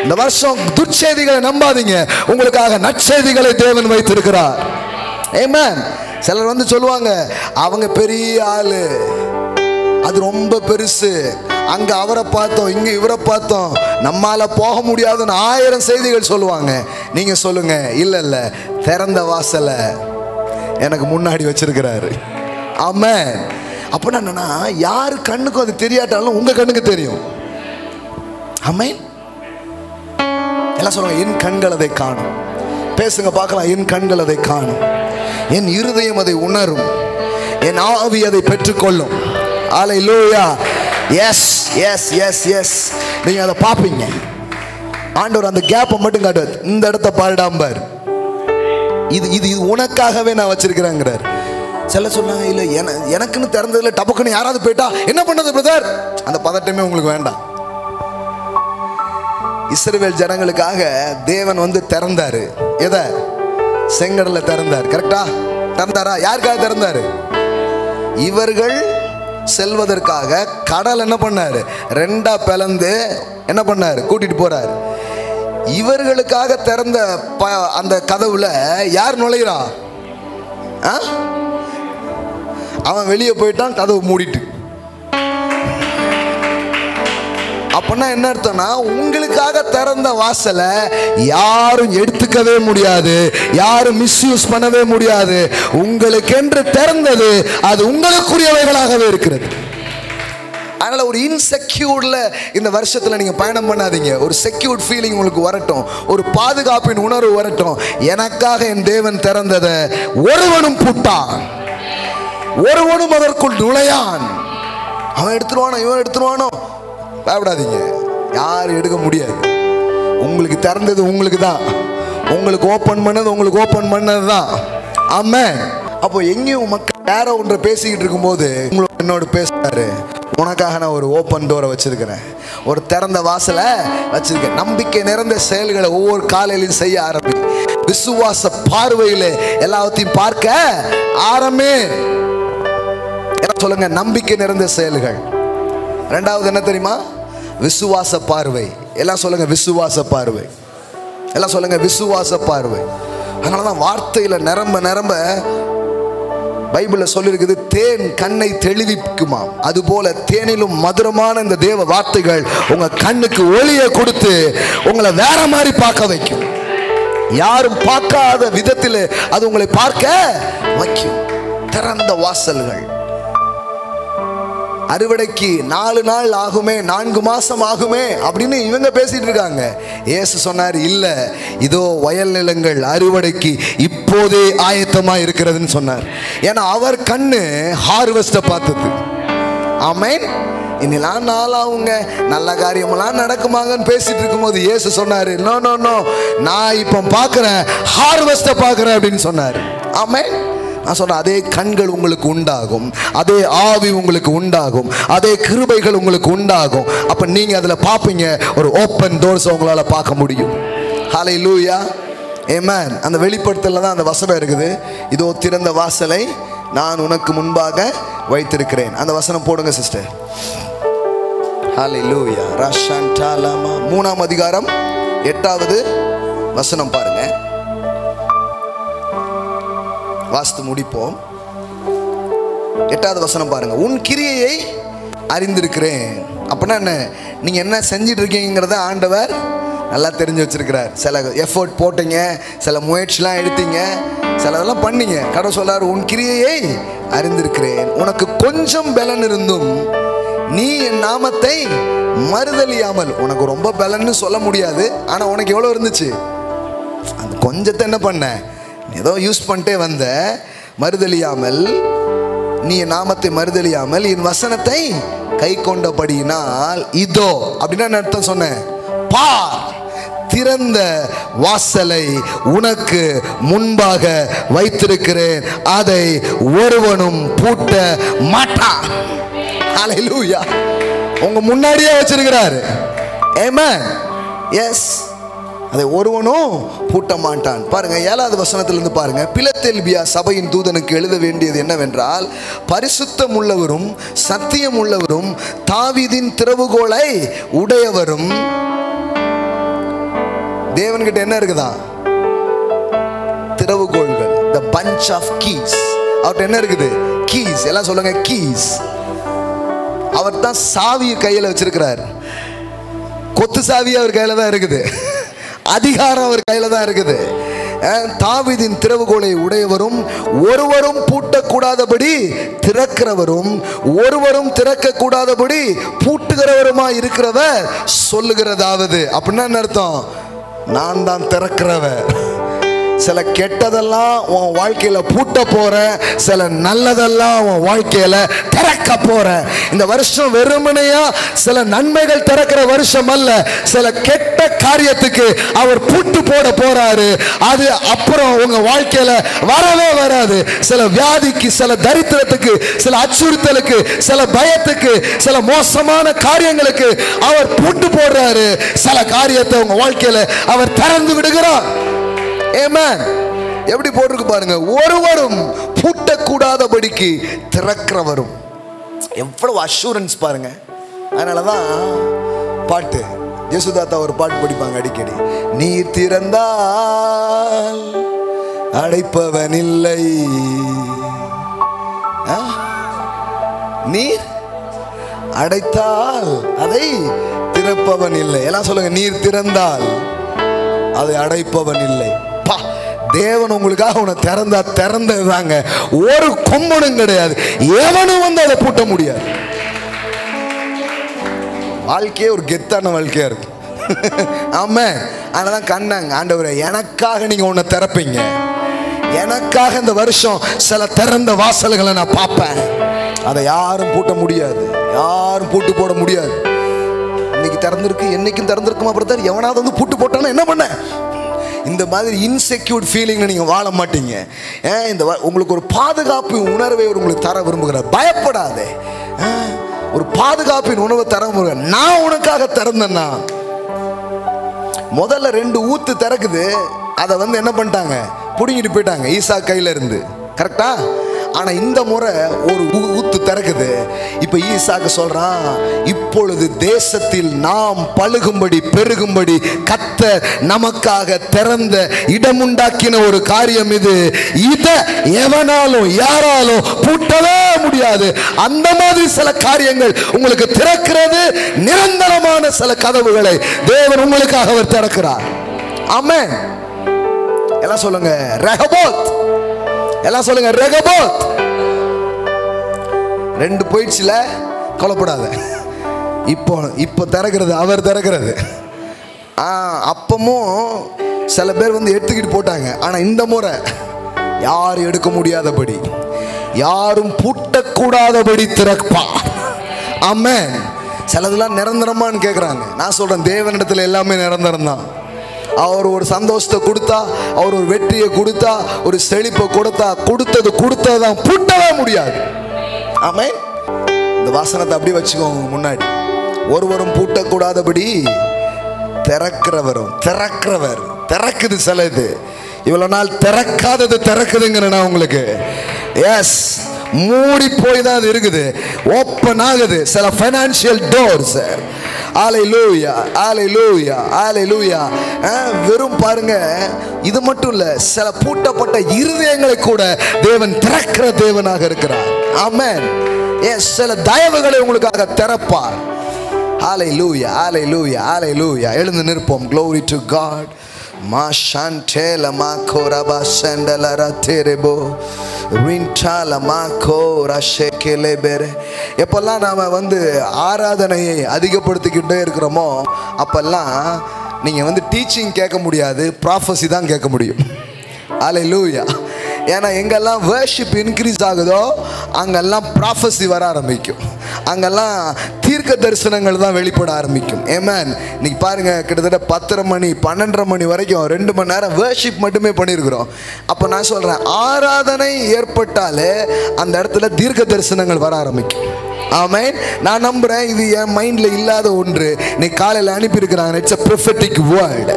இந்த வருஷம் துர்ச்செய்திகளை நம்பாதீங்க, உங்களுக்காக நற்செய்திகளை தேவன் வைத்திருக்கிறார். Amen. சிலர் வந்து சொல்லுவாங்க, அவங்க பெரிய ஆளு, அது ரொம்ப பெருசு, அங்க அவரை பார்த்தோம், இங்க இவரை பார்த்தோம், நம்மால போக முடியாதுன்னு 1000 செய்திகள் சொல்லுவாங்க. நீங்க சொல்லுங்க, இல்ல இல்ல, திறந்த வாசலை எனக்கு முன்னாடி வச்சிருக்கிறாரு. ஆமென். அப்ப என்னன்னா, யாரு கண்ணுக்கும் அது தெரியாட்டாலும் உங்க கண்ணுக்கு தெரியும். ஆமென். எல்லாம் சொல்லுங்க, என் கண்கள் அதை காணும். பேசுங்க பார்க்கலாம், என் கண்கள் அதை காணும், என் இருதயம் அதை உணரும், என் ஆவி அதை பெற்றுக்கொள்ளும். அல்லேலூயா. Yes yes yes yes. நீங்க அதை பார்ப்பீங்க. ஆண்டவர் அந்த கேப்பை மட்டும் காட்டுவார். இந்த இடத்த பாருடாம்பார். இது உனக்காகவே நான் வச்சிருக்கிறேங்கிறார். சில சொன்னாங்க, இல்லை எனக்குன்னு திறந்ததில்லை, டபக்குன்னு யாராவது போயிட்டா என்ன பண்ணது பிரதர்? அந்த பதட்டமே உங்களுக்கு வேண்டாம். இஸ்ரவேல் ஜனங்களுக்காக தேவன் வந்து திறந்தாரு. எதை? செங்கடல திறந்தார். கரெக்டா? திறந்தாரா? யாருக்காக திறந்தாரு? இவர்கள் செல்வதற்காக கடல் என்ன பண்ணாரு? 2ஆ பிளந்து என்ன பண்ணாரு? கூட்டிட்டு போறாரு. இவர்களுக்காக திறந்த அந்த கதவுல யார் நுழைகிறா? அவன் வெளியே போயிட்டான், கதவு மூடிட்டு. அப்படின்னா என்ன அர்த்தம்னா, உங்களுக்காக திறந்த வாசலை யாரும் எடுத்துக்கவே முடியாது, யாரும் மிஸ்யூஸ் பண்ணவே முடியாது. உங்களுக்கு என்று திறந்தது அது உங்களுக்குரியவைகளாகவே இருக்கிறது. அதனால ஒரு இன்செக்யூர்ட்ல இந்த வருஷத்துல நீங்க பயணம் பண்ணாதீங்க. ஒரு செக்யூர்ட் ஃபீலிங் உங்களுக்கு வரட்டும், ஒரு பாதுகாப்பின் உணர்வு வரட்டும். எனக்காக என் தேவன் திறந்ததை ஒருவனும் பூட்டான். ஒருவனும் அதற்குள் நுழையான். அவன் எடுத்துருவானோ இவன் எடுத்துருவானோ, பயப்படாதீங்க, யாரும் எடுக்க முடியாது. உங்களுக்கு திறந்தது உங்களுக்கு தான், உங்களுக்கு ஓப்பன் பண்ணது உங்களுக்கு ஓப்பன் பண்ணது தான். ஆமென். அப்போ எங்கேயும் மக்கள் வேற ஒன்றை பேசிக்கிட்டு இருக்கும்போது உங்களோட என்னோட பேசுறாரு, உனக்காக நான் ஒரு ஓப்பன் டோரை வச்சிருக்கிறேன், ஒரு திறந்த வாசலை வச்சிருக்கேன். நம்பிக்கை நிறைந்த செயல்களை ஒவ்வொரு காலையிலும் செய்ய ஆரம்பி. விசுவாச பார்வையில எல்லாத்தையும் பார்க்க ஆரம்பி. சொல்லுங்க, நம்பிக்கை நிறைந்த செயல்கள். ரெண்டாவது என்ன தெரியுமா? விசுவாச பார்வை. எல்லாம் சொல்லுங்க, விசுவாச பார்வை. எல்லாம் சொல்லுங்க, விசுவாச பார்வை. அதனாலதான் வார்த்தையில நிரம்ப நிரம்ப பைபிள்ல சொல்லிருக்குது, தேன் கண்ணை தெளிவிக்குமா, அதுபோல தேனிலும் மதுரமான இந்த தேவ வார்த்தைகள் உங்க கண்ணுக்கு ஒளியை கொடுத்து உங்களை வேற மாதிரி பார்க்க வைக்கும். யாரும் பார்க்காத விதத்தில் அது உங்களை பார்க்க வைக்கும். திறந்த வாசல்கள். அறுவடைக்கு 4 நாள் ஆகுமே, 4 மாசம் ஆகுமே அப்படின்னு இவங்க பேசிட்டு இருக்காங்க. இயேசு சொன்னார், இல்ல, இதோ வயல் நிலங்கள் அறுவடைக்கு இப்போதே ஆயத்தமா இருக்கிறதுன்னு சொன்னார். ஏன்னா அவர் கண்ணு ஹார்வெஸ்ட பார்த்தது. ஆமென். இன்னெல்லாம் நாளாவுங்க, நல்ல காரியமெல்லாம் நடக்குமாங்கன்னு பேசிட்டு இருக்கும்போது இயேசு சொன்னாரு, நோ நோ நோ, நான் இப்போ பார்க்கிறேன், ஹார்வெஸ்ட பார்க்கிறேன் அப்படின்னு சொன்னார். ஆமென். நான் சொன்ன அதே கண்கள் உங்களுக்கு உண்டாகும், அதே ஆவி உங்களுக்கு உண்டாகும், அதே கிருபைகள் உங்களுக்கு உண்டாகும். அப்ப நீங்க அதுல பாப்பீங்க, ஒரு ஓப்பன் டோர்ஸ் உங்களால பார்க்க முடியும். ஹல்லேலூயா, ஆமென். அந்த வெளிப்படுத்தல தான் அந்த வசனம் இருக்குது, இதோ திறந்த வாசலை நான் உனக்கு முன்பாக வைத்திருக்கிறேன். அந்த வசனம் போடுங்க சிஸ்டர். ஹல்லேலூயா. ரஷான்டாலமா 3ஆம் அதிகாரம் 8வது வசனம் பாருங்க, வாஸ்து முடிப்போம். 8வது வசனம் பாருங்க. உன் கிரியையை அறிந்திருக்கிறேன். அப்படின்னா என்ன? நீங்க என்ன செஞ்சிட்டு இருக்கீங்கிறத ஆண்டவர் நல்லா தெரிஞ்சு வச்சிருக்கிறார். சில எஃபோர்ட் போட்டீங்க, சில முயற்சிலாம் எடுத்தீங்க, சிலதெல்லாம் பண்ணீங்க. கடவுள் சொல்றாரு, உன் கிரியையை அறிந்திருக்கிறேன், உனக்கு கொஞ்சம் பலன் இருந்தும் நீ என் நாமத்தை மறுதலியாமல். உனக்கு ரொம்ப பலன்னு சொல்ல முடியாது, ஆனா உனக்கு எவ்வளவு இருந்துச்சு? அந்த கொஞ்சத்தை என்ன பண்ண? ஏதோ யூஸ் பண்ணிட்டே வந்த. மறுதலியாமல், நீ என் நாமத்தை மறுதலியாமல் என் வசனத்தை கை கொண்டபடியினால் இதோ, அப்படின்னா அர்த்தம் சொன்னேன், பார், திறந்த வாசலை உனக்கு முன்பாக வைத்திருக்கிறேன், அதை ஒருவனும் பூட்ட மாட்டான். ஹல்லேலூயா. உங்க முன்னாடியே வச்சிருக்கிறாரு. ஆமென். எஸ், அதை ஒருவனும் பூட்ட மாட்டான். பாருங்க 7வது வசனத்திலிருந்து பாருங்க. பிலதெல்பியா சபையின் தூதனுக்கு எழுத வேண்டியது என்னவென்றால், பரிசுத்தம் உள்ளவரும் சத்தியம் உள்ளவரும் தாவீதின் திறவுகோலை உடையவரும். தேவன்கிட்ட என்ன இருக்குதா? திறவுகோள்கள். the bunch of keys. அவர்கிட்ட என்ன இருக்குது? கீஸ். எல்லாம் சொல்லுங்க, கீஸ். அவர் தான் சாவியை கையில வச்சிருக்கிறார். கொத்து சாவி அவர் கையில தான் இருக்குது, அதிகாரம் அவர் கையில தான் இருக்குது. தாவீதின் திறவுகோலை உடையவரும் ஒருவரும் பூட்டக்கூடாதபடி திறக்கிறவரும் ஒருவரும் திறக்க கூடாதபடி பூட்டுகிறவருமாய் இருக்கிறவர் சொல்லுகிறதாவது. அப்படின்னா என்ன அர்த்தம்? நான் தான் திறக்கிறவர். சில கெட்டதெல்லாம் உன் வாழ்க்கையில பூட்ட போற, சில நல்லதெல்லாம் உன் வாழ்க்கையில திறக்க போற. இந்த வருஷம் வெறுமனையா சில நன்மைகள் திறக்கிற வருஷம் அல்ல, சில கெட்ட காரியத்துக்கு அவர் பூட்டு போட போறாரு. அது அப்புறம் உங்க வாழ்க்கையில வரவே வராது. சில வியாதிக்கு, சில தரித்திரத்துக்கு, சில அச்சுறுத்தலுக்கு, சில பயத்துக்கு, சில மோசமான காரியங்களுக்கு அவர் பூட்டு போடுறாரு. சில காரியத்தை உங்க வாழ்க்கையில அவர் திறந்து விடுகிறார். ஆமென். எப்படி போட்டிருக்கு பாருங்க, ஒருவரும் பூட்டக்கூடாதபடிக்கு திறக்கிறவரும். எவ்வளவு அஷூரன்ஸ் பாருங்க. அதனாலதான் பாட்டு யேசுதாத்தா ஒரு பாட்டு படிப்பாங்க அடிக்கடி, நீ திறந்தால் அடைப்பவன் இல்லை, நீர் அடைத்தால் அதை திறப்பவன் இல்லை. எல்லாம் சொல்லுங்க, நீர் திறந்தால் அதை அடைப்பவன் இல்லை. தேவன் உங்களுக்காக உன்னை திறந்தா திறந்ததுதாங்க, ஒரு கொம்பனும் கிடையாது, எவனும் வந்து அதை பூட்ட முடியாது. வாழ்க்கையே ஒரு கெத்தான வாழ்க்கையா இருக்கு. ஆமா, அதனால கண்ணாங்க, ஆண்டவரே எனக்காக நீங்க உன்னை திறப்பீங்க, எனக்காக இந்த வருஷம் சில திறந்த வாசல்களை நான் பார்ப்பேன். அதை யாரும் பூட்ட முடியாது, யாரும் பூட்டு போட முடியாது. இன்னைக்கு திறந்திருக்கு, என்னைக்கும் திறந்திருக்குமா பிரதர்? எவனாவது வந்து பூட்டு போட்டானா என்ன பண்ண? இந்த மாதிரி இன்செக்யூர்ட் ஃபீலிங் நீங்க வாழ மாட்டீங்க. இந்த உங்களுக்கு ஒரு பாதுகாப்பு உணர்வை உங்களுக்கு தர விரும்புகிற. பயப்படாதே, ஒரு பாதுகாப்பின் உணர்வை தர விரும்புகிற. நான் உனக்காக திறந்தேன்னா முதல்ல 2 ஊத்து திறக்குது, அதை வந்து என்ன பண்ணிட்டாங்க, புடுங்கிட்டு போயிட்டாங்க ஈசா கையில இருந்து. கரெக்டா? ஆனா இந்த முறை ஒரு ஊத்து திறக்குது. இப்ப ஈசாக்கு சொல்றான், இப்பொழுது தேசத்தில் நாம் பழுகும்படி பெருகும்படி கர்த்தர் நமக்காக திறந்த இடமுண்டாக்கின ஒரு காரியம் இது. இத எவனாலும் யாராலும் பூட்டவே முடியாது. அந்த மாதிரி சில காரியங்கள் உங்களுக்கு திறக்கிறது. நிரந்தரமான சில கதவுகளை தேவன் உங்களுக்காக அவர் திறக்கிறார். ஆமென். எல்லாம் சொல்லுங்க ரெகபோத். எல்லாம் சொல்லுங்க ரெகபோத். 2 போயிடுச்சுல, கொல்லப்படாத. இப்போ திறக்கிறது அவர் திறக்கிறது. அப்பமும் சில பேர் வந்து எடுத்துக்கிட்டு போட்டாங்க. ஆனா இந்த முறை யாரும் எடுக்க முடியாதபடி, யாரும் பூட்டக்கூடாதபடி திறப்பா. ஆமென். சிலதெல்லாம் நிரந்தரமான்னு கேட்குறாங்க. நான் சொல்றேன், தேவனிடத்தில் எல்லாமே நிரந்தரம் தான். அவர் ஒரு சந்தோஷத்தை கொடுத்தா, அவர் ஒரு வெற்றியை கொடுத்தா, ஒரு செழிப்பை கொடுத்தா, கொடுத்ததுதான் பூட்டவே முடியாது. ஆமென். இந்த வாசனத்தை அப்படி வச்சுக்கோங்க முன்னாடி. ஒருவரும் பூட்டக்கூடாதபடி திறக்கிறவரும். திறக்குது சில இது. இவ்வளவு நாள் திறக்காதது திறக்குதுங்கிற நான் உங்களுக்கு. எஸ், மூடி போய் தான் அது இருக்குது, ஓப்பன் ஆகுது சில ஃபைனான்சியல் டோர்ஸ். ஹalleluya, ஹalleluya, ஹalleluya. வெறும் பாருங்க, இது மட்டும் இல்ல, சில பூட்டப்பட்ட இருதயங்களை கூட தேவன் திறக்கிற தேவனாக இருக்கிறார். ஆமென். எஸ், சில தயவுகளை உங்களுக்காக திறப்பார். ஹalleluya, ஹalleluya, ஹalleluya. எழுந்து நிற்போம். Glory to God. Ma shantela ma koraba sandala raterebo rintala ma kora shekele bere. எப்பெல்லாம் நாம வந்து ஆராதனையை அதிகப்படுத்திக்கிட்டே இருக்கிறோமோ அப்பெல்லாம் நீங்க வந்து டீச்சிங் கேட்க முடியாது, ப்ராஃபஸி தான் கேட்க முடியும். ஹalleluya. ஏன்னா எங்கெல்லாம் வர்ஷிப் இன்க்ரீஸ் ஆகுதோ அங்கெல்லாம் ப்ராஃபஸி வர ஆரம்பிக்கும், அங்கெல்லாம் தீர்க்க தரிசனங்கள் தான் வெளிப்பட ஆரம்பிக்கும். ஆமென். இன்னைக்கு பாருங்க, கிட்டத்தட்ட 10:30 மணி 12:30 மணி வரைக்கும் 2 மணி நேரம் வர்ஷிப் மட்டுமே பண்ணியிருக்கிறோம். அப்போ நான் சொல்றேன், ஆராதனை ஏற்பட்டாலே அந்த இடத்துல தீர்க்க தரிசனங்கள் வர ஆரம்பிக்கும். ஆமென். நான் நம்புறேன், இது என் மைண்ட்ல இல்லாத ஒன்று. இன்னைக்கு காலையில் அனுப்பியிருக்கிறாங்க. It's a prophetic word.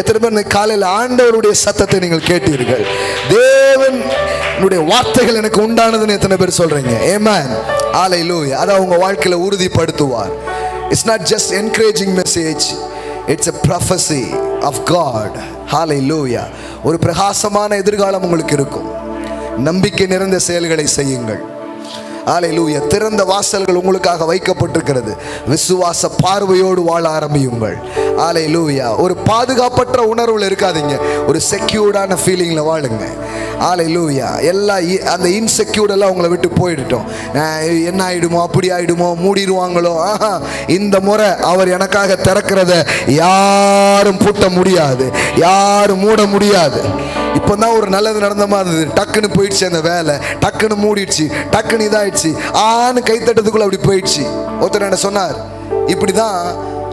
எத்தனை பேர் இன்னைக்கு காலையில் ஆண்டவருடைய சத்தத்தை நீங்கள் கேட்டீர்கள்? தேவனுடைய வார்த்தைகள் எனக்கு உண்டானதுன்னு எத்தனை பேர் சொல்றீங்க? ஆமென். ஹalleluya. அதை உங்க வாழ்க்கையில உறுதிப்படுத்துவார். It's not just encouraging message, it's a prophecy of God. ஹalleluya. ஒரு பிரகாசமான எதிர்காலம் உங்களுக்கு இருக்கும். நம்பிக்கை நிறைந்த செயல்களை செய்யுங்கள். ஹalleluya. திறந்த வாசல்கள் உங்களுக்காக வைக்கப்பட்டிருக்கிறது. விசுவாச பார்வையோடு வாழ ஆரம்பியுங்கள். ஹalleluya. ஒரு பாதுகாப்பற்ற உணர்வுல இருக்காதீங்க, ஒரு செக்யூர்டான ஃபீலிங்ல வாழுங்க. ஹalleluya. எல்லா அந்த இன்செக்யூர்ட் எல்லாம் உங்களை விட்டு போயிடட்டும். என்ன ஆயிடுமோ, அப்படி ஆயிடுமோ, மூடிடுவாங்களோ. இந்த முறை அவர் எனக்காக திறக்கிறத யாரும் பூட்ட முடியாது, யாரும் மூட முடியாது. இப்போதான் ஒரு நல்லது நடந்த மாதிரி இருந்தது, டக்குன்னு போயிடுச்சு அந்த வேலை, டக்குன்னு மூடிடுச்சு, டக்குன்னு இதாயிடுச்சு, கைத்தட்டத்துக்குள்ள அப்படி போயிடுச்சு. ஒருத்தர் என்ன சொன்னார், இப்படிதான்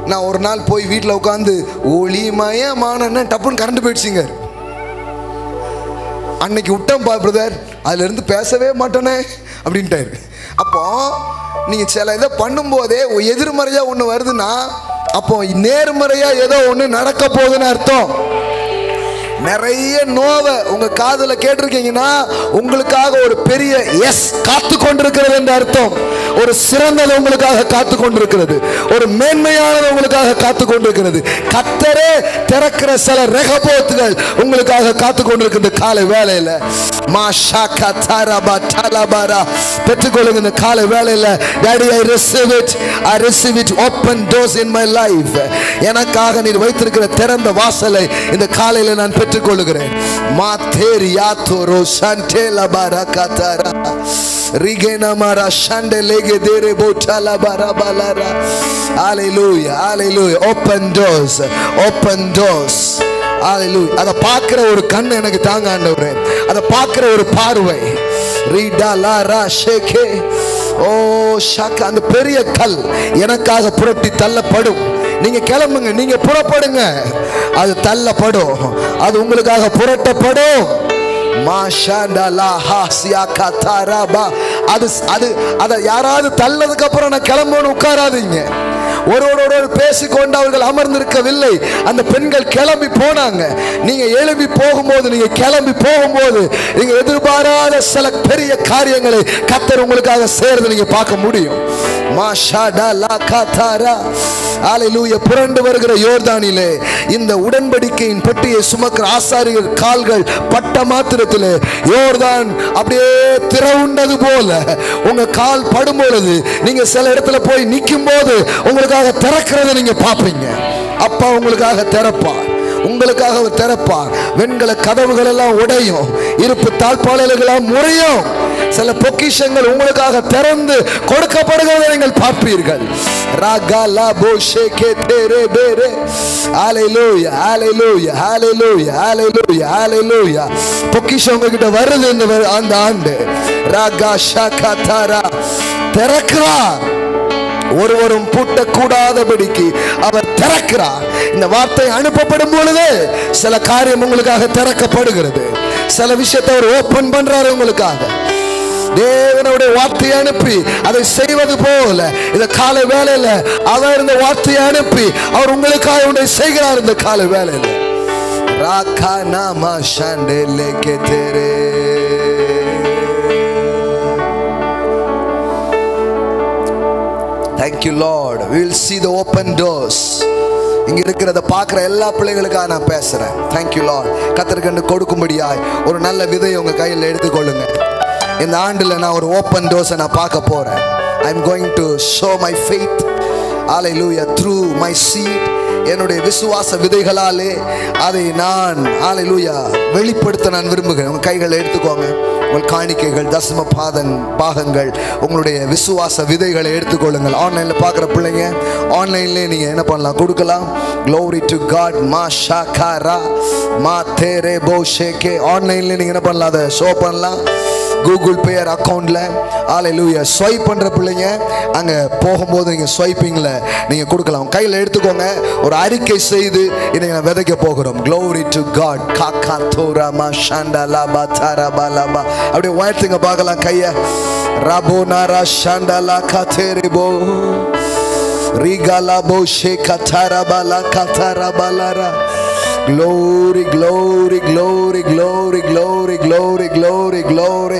நான் ஒரு நாள் போய் வீட்டில் உட்காந்து ஒளிமயமான டப்புன்னு கரண்ட் போயிடுச்சுங்க. அன்னைக்கு விட்டேன் பா பிரதர், அதுல இருந்து பேசவே மாட்டேனே அப்படின்ட்டாரு. அப்போ நீங்க சில இதை பண்ணும்போதே எதிர்மறையா ஒண்ணு வருதுன்னா அப்போ நேர்மறையா ஏதோ ஒண்ணு நடக்க போகுதுன்னு அர்த்தம். நிறைய நோவை உங்க காதுல கேட்டிருக்கீங்கன்னா உங்களுக்காக ஒரு பெரிய எஸ் காத்து கொண்டிருக்கிறது என்று அர்த்தம். ஒரு சிறந்தது உங்களுக்காக காத்து கொண்டிருக்கிறது, ஒரு மேன்மையானது உங்களுக்காக காத்து கொண்டிருக்கிறது. கர்த்தரே திறக்கிற சில ரெகபோத்துகள் உங்களுக்காக காத்து கொண்டிருக்கிறது. காலை வேளையில பெற்றுக்கொள்ளுங்க. இந்த காலை வேளையில daddy, I receive it, open doors in my life. எனக்காக நீர் வைத்திருக்கிற திறந்த வாசலை இந்த காலையில நான் பெற்றுக்கொள்கிறேன். மாத்தேரியாத்தோரோ சண்டேலா பாரகாதாரா ரிகேனா மாரா ஷண்டேலேகே தேரே போட்டாலா பாராபாலாரா. ஹalleluya, hallelujah. Open doors, open doors. ஹalleluya. அதை பார்க்கிற ஒரு கண் எனக்கு தாங்க ஆண்டவரே. அதை பார்க்கிற ஒரு பார்வை. ரீடா லா ரா ஷேகே ஓ ஷாக். அந்த பெரிய கல் எனக்காக புரட்டி தள்ளப்படும். நீங்க கிளம்புங்க, நீங்க புறப்படுங்க, அது தள்ளப்படும், அது உங்களுக்காக புரட்டப்படும். அது யாராவது தள்ளதுக்கு அப்புறம் நான் கிளம்பணும் உட்காராதீங்க. ஒருவரோடு பேசிக்கொண்டு அவர்கள் அமர்ந்திருக்கவில்லை. அந்த பெண்கள் கிளம்பி போனாங்க. நீங்க எழுப்பி போகும்போது, நீங்க கிளம்பி போகும்போது நீங்க எதிர்பாராத சில பெரிய காரியங்களை கர்த்தர் உங்களுக்காக சேர்ந்து நீங்க பார்க்க முடியும். புரண்டு வருகிற யோர்தானிலே இந்த உடன்படிக்கையின் பெட்டியை சுமக்கிற ஆசாரியர் கால்கள் பட்ட மாத்திரத்திலே யோர்தான் அப்படியே திறவுண்டது போல உங்க கால் படும் பொழுது நீங்க சில இடத்துல போய் நிற்கும் போது உங்களுக்காக திறக்கிறத நீங்க பார்ப்பீங்க. அப்பா உங்களுக்காக திறப்பார், உங்களுக்காக திறப்பார். வெண்கல கதவுகள் எல்லாம் உடையும், இருப்பு தாழ்பாளர்களெல்லாம் முறையும். சில பொக்கிஷங்கள் உங்களுக்காக திறந்து கொடுக்கப்படுகிறதை நீங்கள் பார்ப்பீர்கள். ராகாலா போஷேகே தேரே பேரே. ஹalleluya ஹalleluya ஹalleluya ஹalleluya ஹalleluya. பொக்கிஷம் உங்ககிட்ட வருது அந்த ஆண்டு. ராகா ஷாகாதாரா திறக்கிறார். ஒருவரும் பூட்டக்கூடாதபடிக்கு அவர் திறக்கிறார். இந்த வார்த்தை அனுப்பப்படும் பொழுது சில காரியம் உங்களுக்காக திறக்கப்படுகிறது. சில விஷயத்தை அவர் ஓபன் பண்றாரு உங்களுக்காக. தேவனுடைய வார்த்தையை அனுப்பி அதை செய்வது போல இந்த காலை வேளையில அவர் இந்த வார்த்தையை அனுப்பி அவர் உங்களுக்காக ஒன்றை செய்கிறார். இந்த காலை வேளையில ராகா நாமா ஷாண்டேலே கேதேரே. Thank you Lord. We will see the open doors. இங்க இருக்கிறத பார்க்குற எல்லா பிள்ளைகளுக்காக நான் பேசுறேன். Thank you Lord. கர்த்தருக்கு கொடுக்கும்படியாய் ஒரு நல்ல விதையை உங்க கையில் எடுத்துக்கொள்ளுங்க. இந்த ஆண்டுல நான் ஒரு ஓப்பன் டோர்ஸை நான் பார்க்க போறேன். I am going to show my faith, hallelujah, through my seed. என்னுடைய விசுவாச விதைகளாலே அதை நான் hallelujah வெளிப்படுத்த நான் விரும்புகிறேன். உங்க கைகளை எடுத்துக்கோங்க. உங்கள் காணிக்கைகள், தசம பாகங்கள், உங்களுடைய விசுவாச விதைகளை எடுத்துக்கொள்ளுங்கள். ஆன்லைனில் பார்க்குற பிள்ளைங்க ஆன்லைன்லேயே நீங்கள் என்ன பண்ணலாம், கொடுக்கலாம். Glory to God. மா ஷாகாரா மா தேரே போ ஷேகே. ஆன்லைன்லேயே நீங்கள் என்ன பண்ணலாம், அதை ஷோ பண்ணலாம். கூகுள் பேர் அக்கௌண்ட்ல ஹalleluya ஸ்வைப் பண்ற பிள்ளைங்க அங்க போகும்போது நீங்க ஸ்வைப்பிங்ல நீங்க கொடுக்கலாம். கையில எடுத்துக்கோங்க. ஒரு அறிக்கை செய்து இன்னைக்கு நான் விதைக்க போகிறோம். Glory to God. காக்கா தோரா மா ஷாண்டலா பாதாரா பாலமா. அப்படியே வாய்த்துங்க பார்க்கலாம் கைய. ரபோ நாரா ஷாண்டலா காதேரிபோ ரிகாலா போ ஷேகதாரா Bala காதாரா பாலாரா. Glory, glory, glory, glory, glory, glory, glory, glory.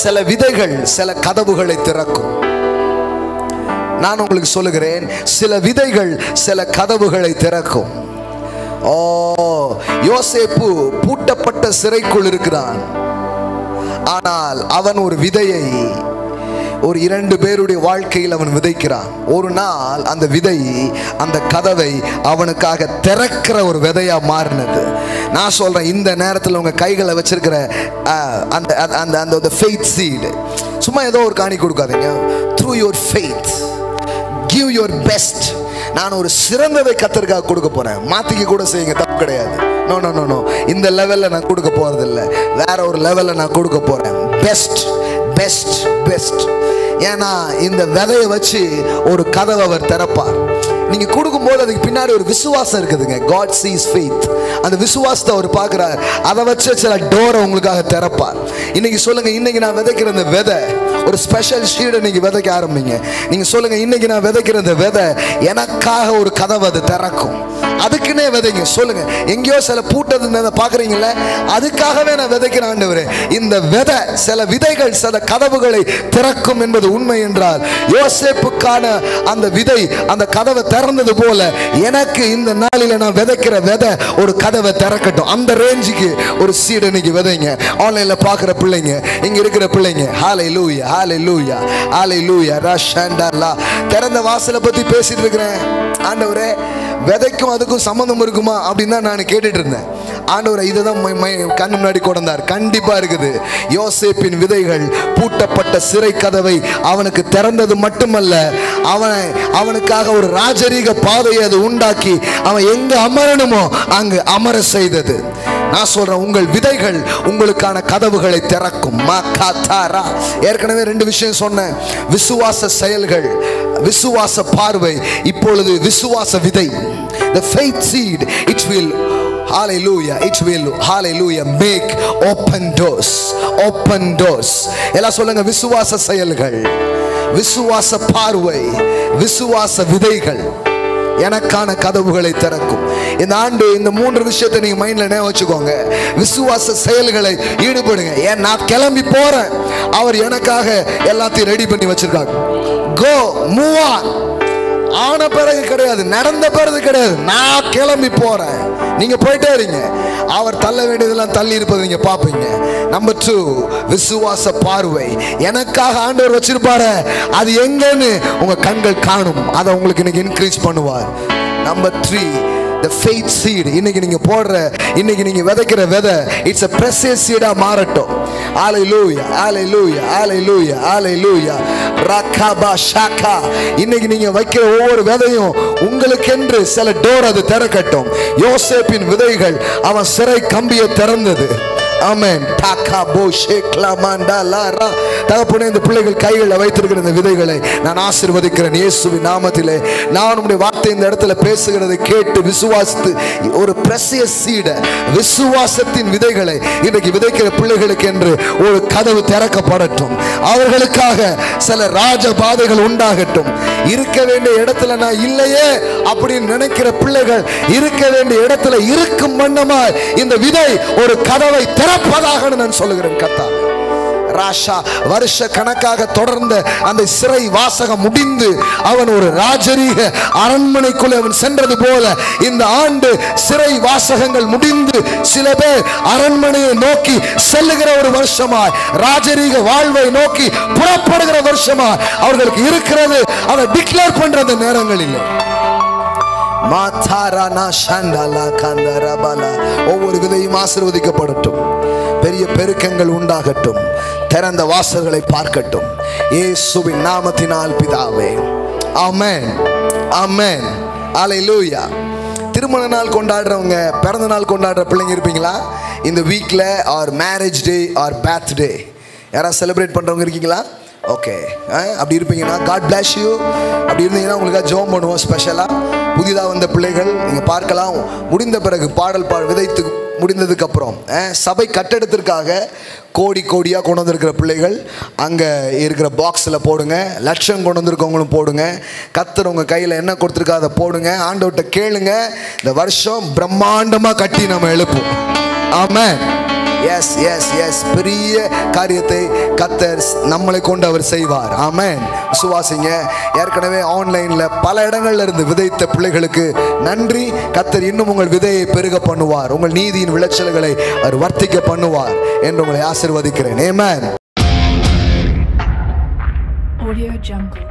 சில விதைகள் சில கதவுகளை திறக்கும். நான் உங்களுக்கு சொல்லுகிறேன், சில விதைகள் சில கதவுகளை திறக்கும். ஓ, யோசேப்பு பூட்டப்பட்ட சிறைக்குள் இருக்கிறான். ஆனால் அவன் ஒரு விதையை ஒரு 2 பேருடைய வாழ்க்கையில் அவன் விதைக்கிறான். ஒரு நாள் அந்த விதை அந்த கதவை அவனுக்காக திறக்கிற ஒரு விதையா மாறினது. நான் சொல்றேன், இந்த நேரத்தில் உங்க கைகளை வச்சிருக்கிற அந்த அந்த அந்த faith seed சும்மா ஏதோ ஒரு காணி கொடுக்காதீங்க. through your faith give your best. நான் ஒரு சிறந்ததை கர்த்தருக்காக கொடுக்க போறேன். மாத்திக்க கூட செய்யுங்க, தப்பு கிடையாது. No no no no. இந்த லெவல்ல நான் கொடுக்க போறது இல்லை, வேற ஒரு லெவல்ல நான் கொடுக்க போறேன். Best best best. ஏன்னா இந்த விதையை வச்சு ஒரு கதவை அவர் திறப்பார். நீங்க கொடுக்கும்போது அதுக்கு பின்னாடி ஒரு விசுவாசம் இருக்குதுங்க. God sees faith. அந்த விசுவாசத்தை அவர் பார்க்கிறார். அதை வச்சு சில டோரை உங்களுக்காக திறப்பார். இன்னைக்கு சொல்லுங்க, இன்னைக்கு நான் விதைக்கிற இந்த விதை ஒரு ஸ்பெஷல் ஷீடை நீங்க விதைக்க ஆரம்பிங்க. நீங்க சொல்லுங்க, இன்னைக்கு நான் விதைக்கிற இந்த விதை எனக்காக ஒரு கதவை அது திறக்கும். அதுக்குன்னே விதைங்க. சொல்லுங்க, எங்கேயோ சில பூட்டது பாக்குறீங்களே, அதுக்காகவே நான் விதைக்கிறேன் ஆண்டவரே. இந்த விதை சில விதைகள் சில கதவுகளை திறக்கும் என்பது உண்மை என்றால், யோசேப்புக்கான அந்த விதை அந்த கதவை திறந்தது போல எனக்கு இந்த நாளில நான் விதைக்கிற விதை ஒரு கதவை திறக்கட்டும். அந்த ரேஞ்சுக்கு ஒரு சீடை இன்னைக்கு விதைங்க. ஆன்லைன்ல பாக்குற பிள்ளைங்க, இங்க இருக்கிற பிள்ளைங்க, ஹalleluya ஹalleluya ஹalleluya ரஷண்டலா. திறந்த வாசலை பத்தி பேசிட்டு இருக்கிறேன். ஆண்டவரே, விதைக்கும் அதுக்கும் சம்பந்தம் இருக்குமா அப்படின்னு தான் நான் கேட்டுட்டு இருந்தேன். ஆண்டவரை இதை தான் கண் முன்னாடி கொண்டார். கண்டிப்பா இருக்குது. யோசேப்பின் விதைகள் பூட்டப்பட்ட சிறை கதவை அவனுக்கு திறந்தது மட்டுமல்ல, அவனுக்காக ஒரு ராஜரீக பாதையை அது உண்டாக்கி அவன் எங்க அமரணுமோ அங்கு அமர செய்தது. நான் சொல்றேன், உங்கள் விதைகள் உங்களுக்கான கதவுகளை திறக்கும். ஏற்கனவே 2 விஷயம் சொன்னேன். விசுவாச செயல்கள், விசுவாச பார்வை, இப்பொழுது விசுவாச விதை. The faith seed, it will, hallelujah, it will, hallelujah, make open doors. Open doors. எல்லாம் சொல்லுங்க, விசுவாச செயல்கள், விசுவாச பார்வை, விசுவாச விதைகள் எனக்கான கதவுகளை திறக்கும். இந்த ஆண்டு இந்த 3 விஷயத்தை நீங்க மைண்ட்ல நினைவு வச்சுக்கோங்க. விசுவாச செயல்களை ஈடுபடுங்க. ஏன் நான் கிளம்பி போறேன், அவர் எனக்காக எல்லாத்தையும் ரெடி பண்ணி வச்சிருக்காங்க. Go, move on. ஆன பிறகு கிடையாது, நடந்த பிறகு கிடையாது, நான் கிளம்பி போறேன். நீங்க போயிட்டே இருங்க. அவர் தள்ள வேண்டியதெல்லாம் தள்ளி இருப்பது நீங்க பாப்பீங்க. நம்பர் 2, விசுவாச பார்வை. எனக்காக ஆண்டவர் வச்சிருப்பாரு, அது எங்கன்னு உங்க கண்கள் காணும். அதை உங்களுக்கு இன்னைக்கு இன்க்ரீஸ் பண்ணுவார். Number 3, the faith seed. இன்னைக்கு நீங்க போடுற, இன்னைக்கு நீங்க விதைக்கிற விதை, it's a precious seed-ஆ மாறட்டும். Hallelujah, hallelujah, hallelujah, hallelujah. rakaba shaka. இன்னைக்கு நீங்க வைக்கிற ஒவ்வொரு விதையும் உங்களுக்கென்று சில டோர் அது திறக்கட்டும். யோசேப்பின் விதைகள் அவன் சிறை கம்பியை திறந்தது. ஆமென். தகபோ ஷேக்லமண்டா லாரா. தகப்பனே, இந்த பிள்ளைகள் கைகளில் வைத்திருக்கிற இந்த விதைகளை நான் ஆசீர்வதிக்கிறேன் இயேசுவின் நாமத்திலே. நான் உம்முடைய வார்த்தை இந்த இடத்துல பேசுகிறதை கேட்டு விசுவாசித்து ஒரு precious seed, விசுவாசத்தின் விதைகளை இன்றைக்கு விதைக்கிற பிள்ளைகளுக்கு என்று ஒரு கதவு திறக்கப்படட்டும். அவர்களுக்காக சில ராஜ பாதைகள் உண்டாகட்டும். இருக்க வேண்டிய இடத்துல நான் இல்லையே அப்படின்னு நினைக்கிற பிள்ளைகள் இருக்க வேண்டிய இடத்துல இருக்கும் வண்ணமாய் இந்த விதை ஒரு கதவை திறப்பதாக நான் சொல்லுகிறேன். கர்த்தாவே, ராஷா வருஷ கணக்காக தொடர்ந்த அந்த சிறை வாசகம் முடிந்து அவன் ஒரு ராஜரீக அரண்மனைக்குள்ளே அவன் சென்றது போல இந்த ஆண்டு சிறை வாசகங்கள் முடிந்து சில பேர் அரண்மனையை நோக்கி செல்லுகிற ஒரு வருஷமாய், ராஜரீக வாழ்வை நோக்கி புறப்படுகிற வருஷமாய் அவர்களுக்கு இருக்கிறது. அதை டிக்ளேர் பண்ற அந்த நேரங்கள் இல்லை. ஒவ்வொரு விதையும் ஆசீர்வதிக்கப்படட்டும். பெரிய பெருக்கங்கள் உண்டாகட்டும். திறந்த வாசல்களை பார்க்கட்டும். இயேசுவின் நாமத்தினால் பிதாவே, ஆமென், ஆமென், ஹல்லேலூயா. திருமண நாள் கொண்டாடுறவங்க, பிறந்த நாள் கொண்டாடுற பிள்ளைங்க இருப்பீங்களா? இந்த வீக்ல or marriage day or birthday யாராவது செலிப்ரேட் பண்றவங்க இருக்கீங்களா? ஓகே, அப்படி இருப்பீங்கன்னா காட் பிளஸ் யூ. அப்படி இருந்தீங்கன்னா உங்களுக்காக ஜெபம் பண்ணுவோம். ஸ்பெஷலாக புதிதாக வந்த பிள்ளைகள் நீங்கள் பார்க்கலாம். முடிந்த பிறகு பாடல் விதைத்து முடிந்ததுக்கு அப்புறம் சபை கட்டடத்திற்காக கோடி கோடியாக கொண்டு வந்திருக்கிற பிள்ளைகள் அங்கே இருக்கிற பாக்ஸில் போடுங்க. லட்சம் கொண்டு வந்திருக்கவங்களும் போடுங்க. கர்த்தர் உங்கள் கையில் என்ன கொடுத்துருக்கா அதை போடுங்க. ஆண்டவர்கிட்ட கேளுங்க. இந்த வருஷம் பிரம்மாண்டமாக கட்டி நம்ம எழுப்போம். ஆமென். எஸ் எஸ் எஸ் பெரிய காரியத்தை கர்த்தர் நம்மளை கொண்டு அவர் செய்வார். ஆமென். விசுவாசிங்க. ஏற்கனவே ஆன்லைனில் பல இடங்கள்ல இருந்து விதைத்த பிள்ளைகளுக்கு நன்றி. கர்த்தர் இன்னும் உங்கள் விதையை பெருக பண்ணுவார். உங்கள் நீதியின் விளைச்சல்களை அவர் வர்த்திக்க பண்ணுவார் என்று உங்களை ஆசீர்வதிக்கிறேன். ஆமென். Audio Jungle.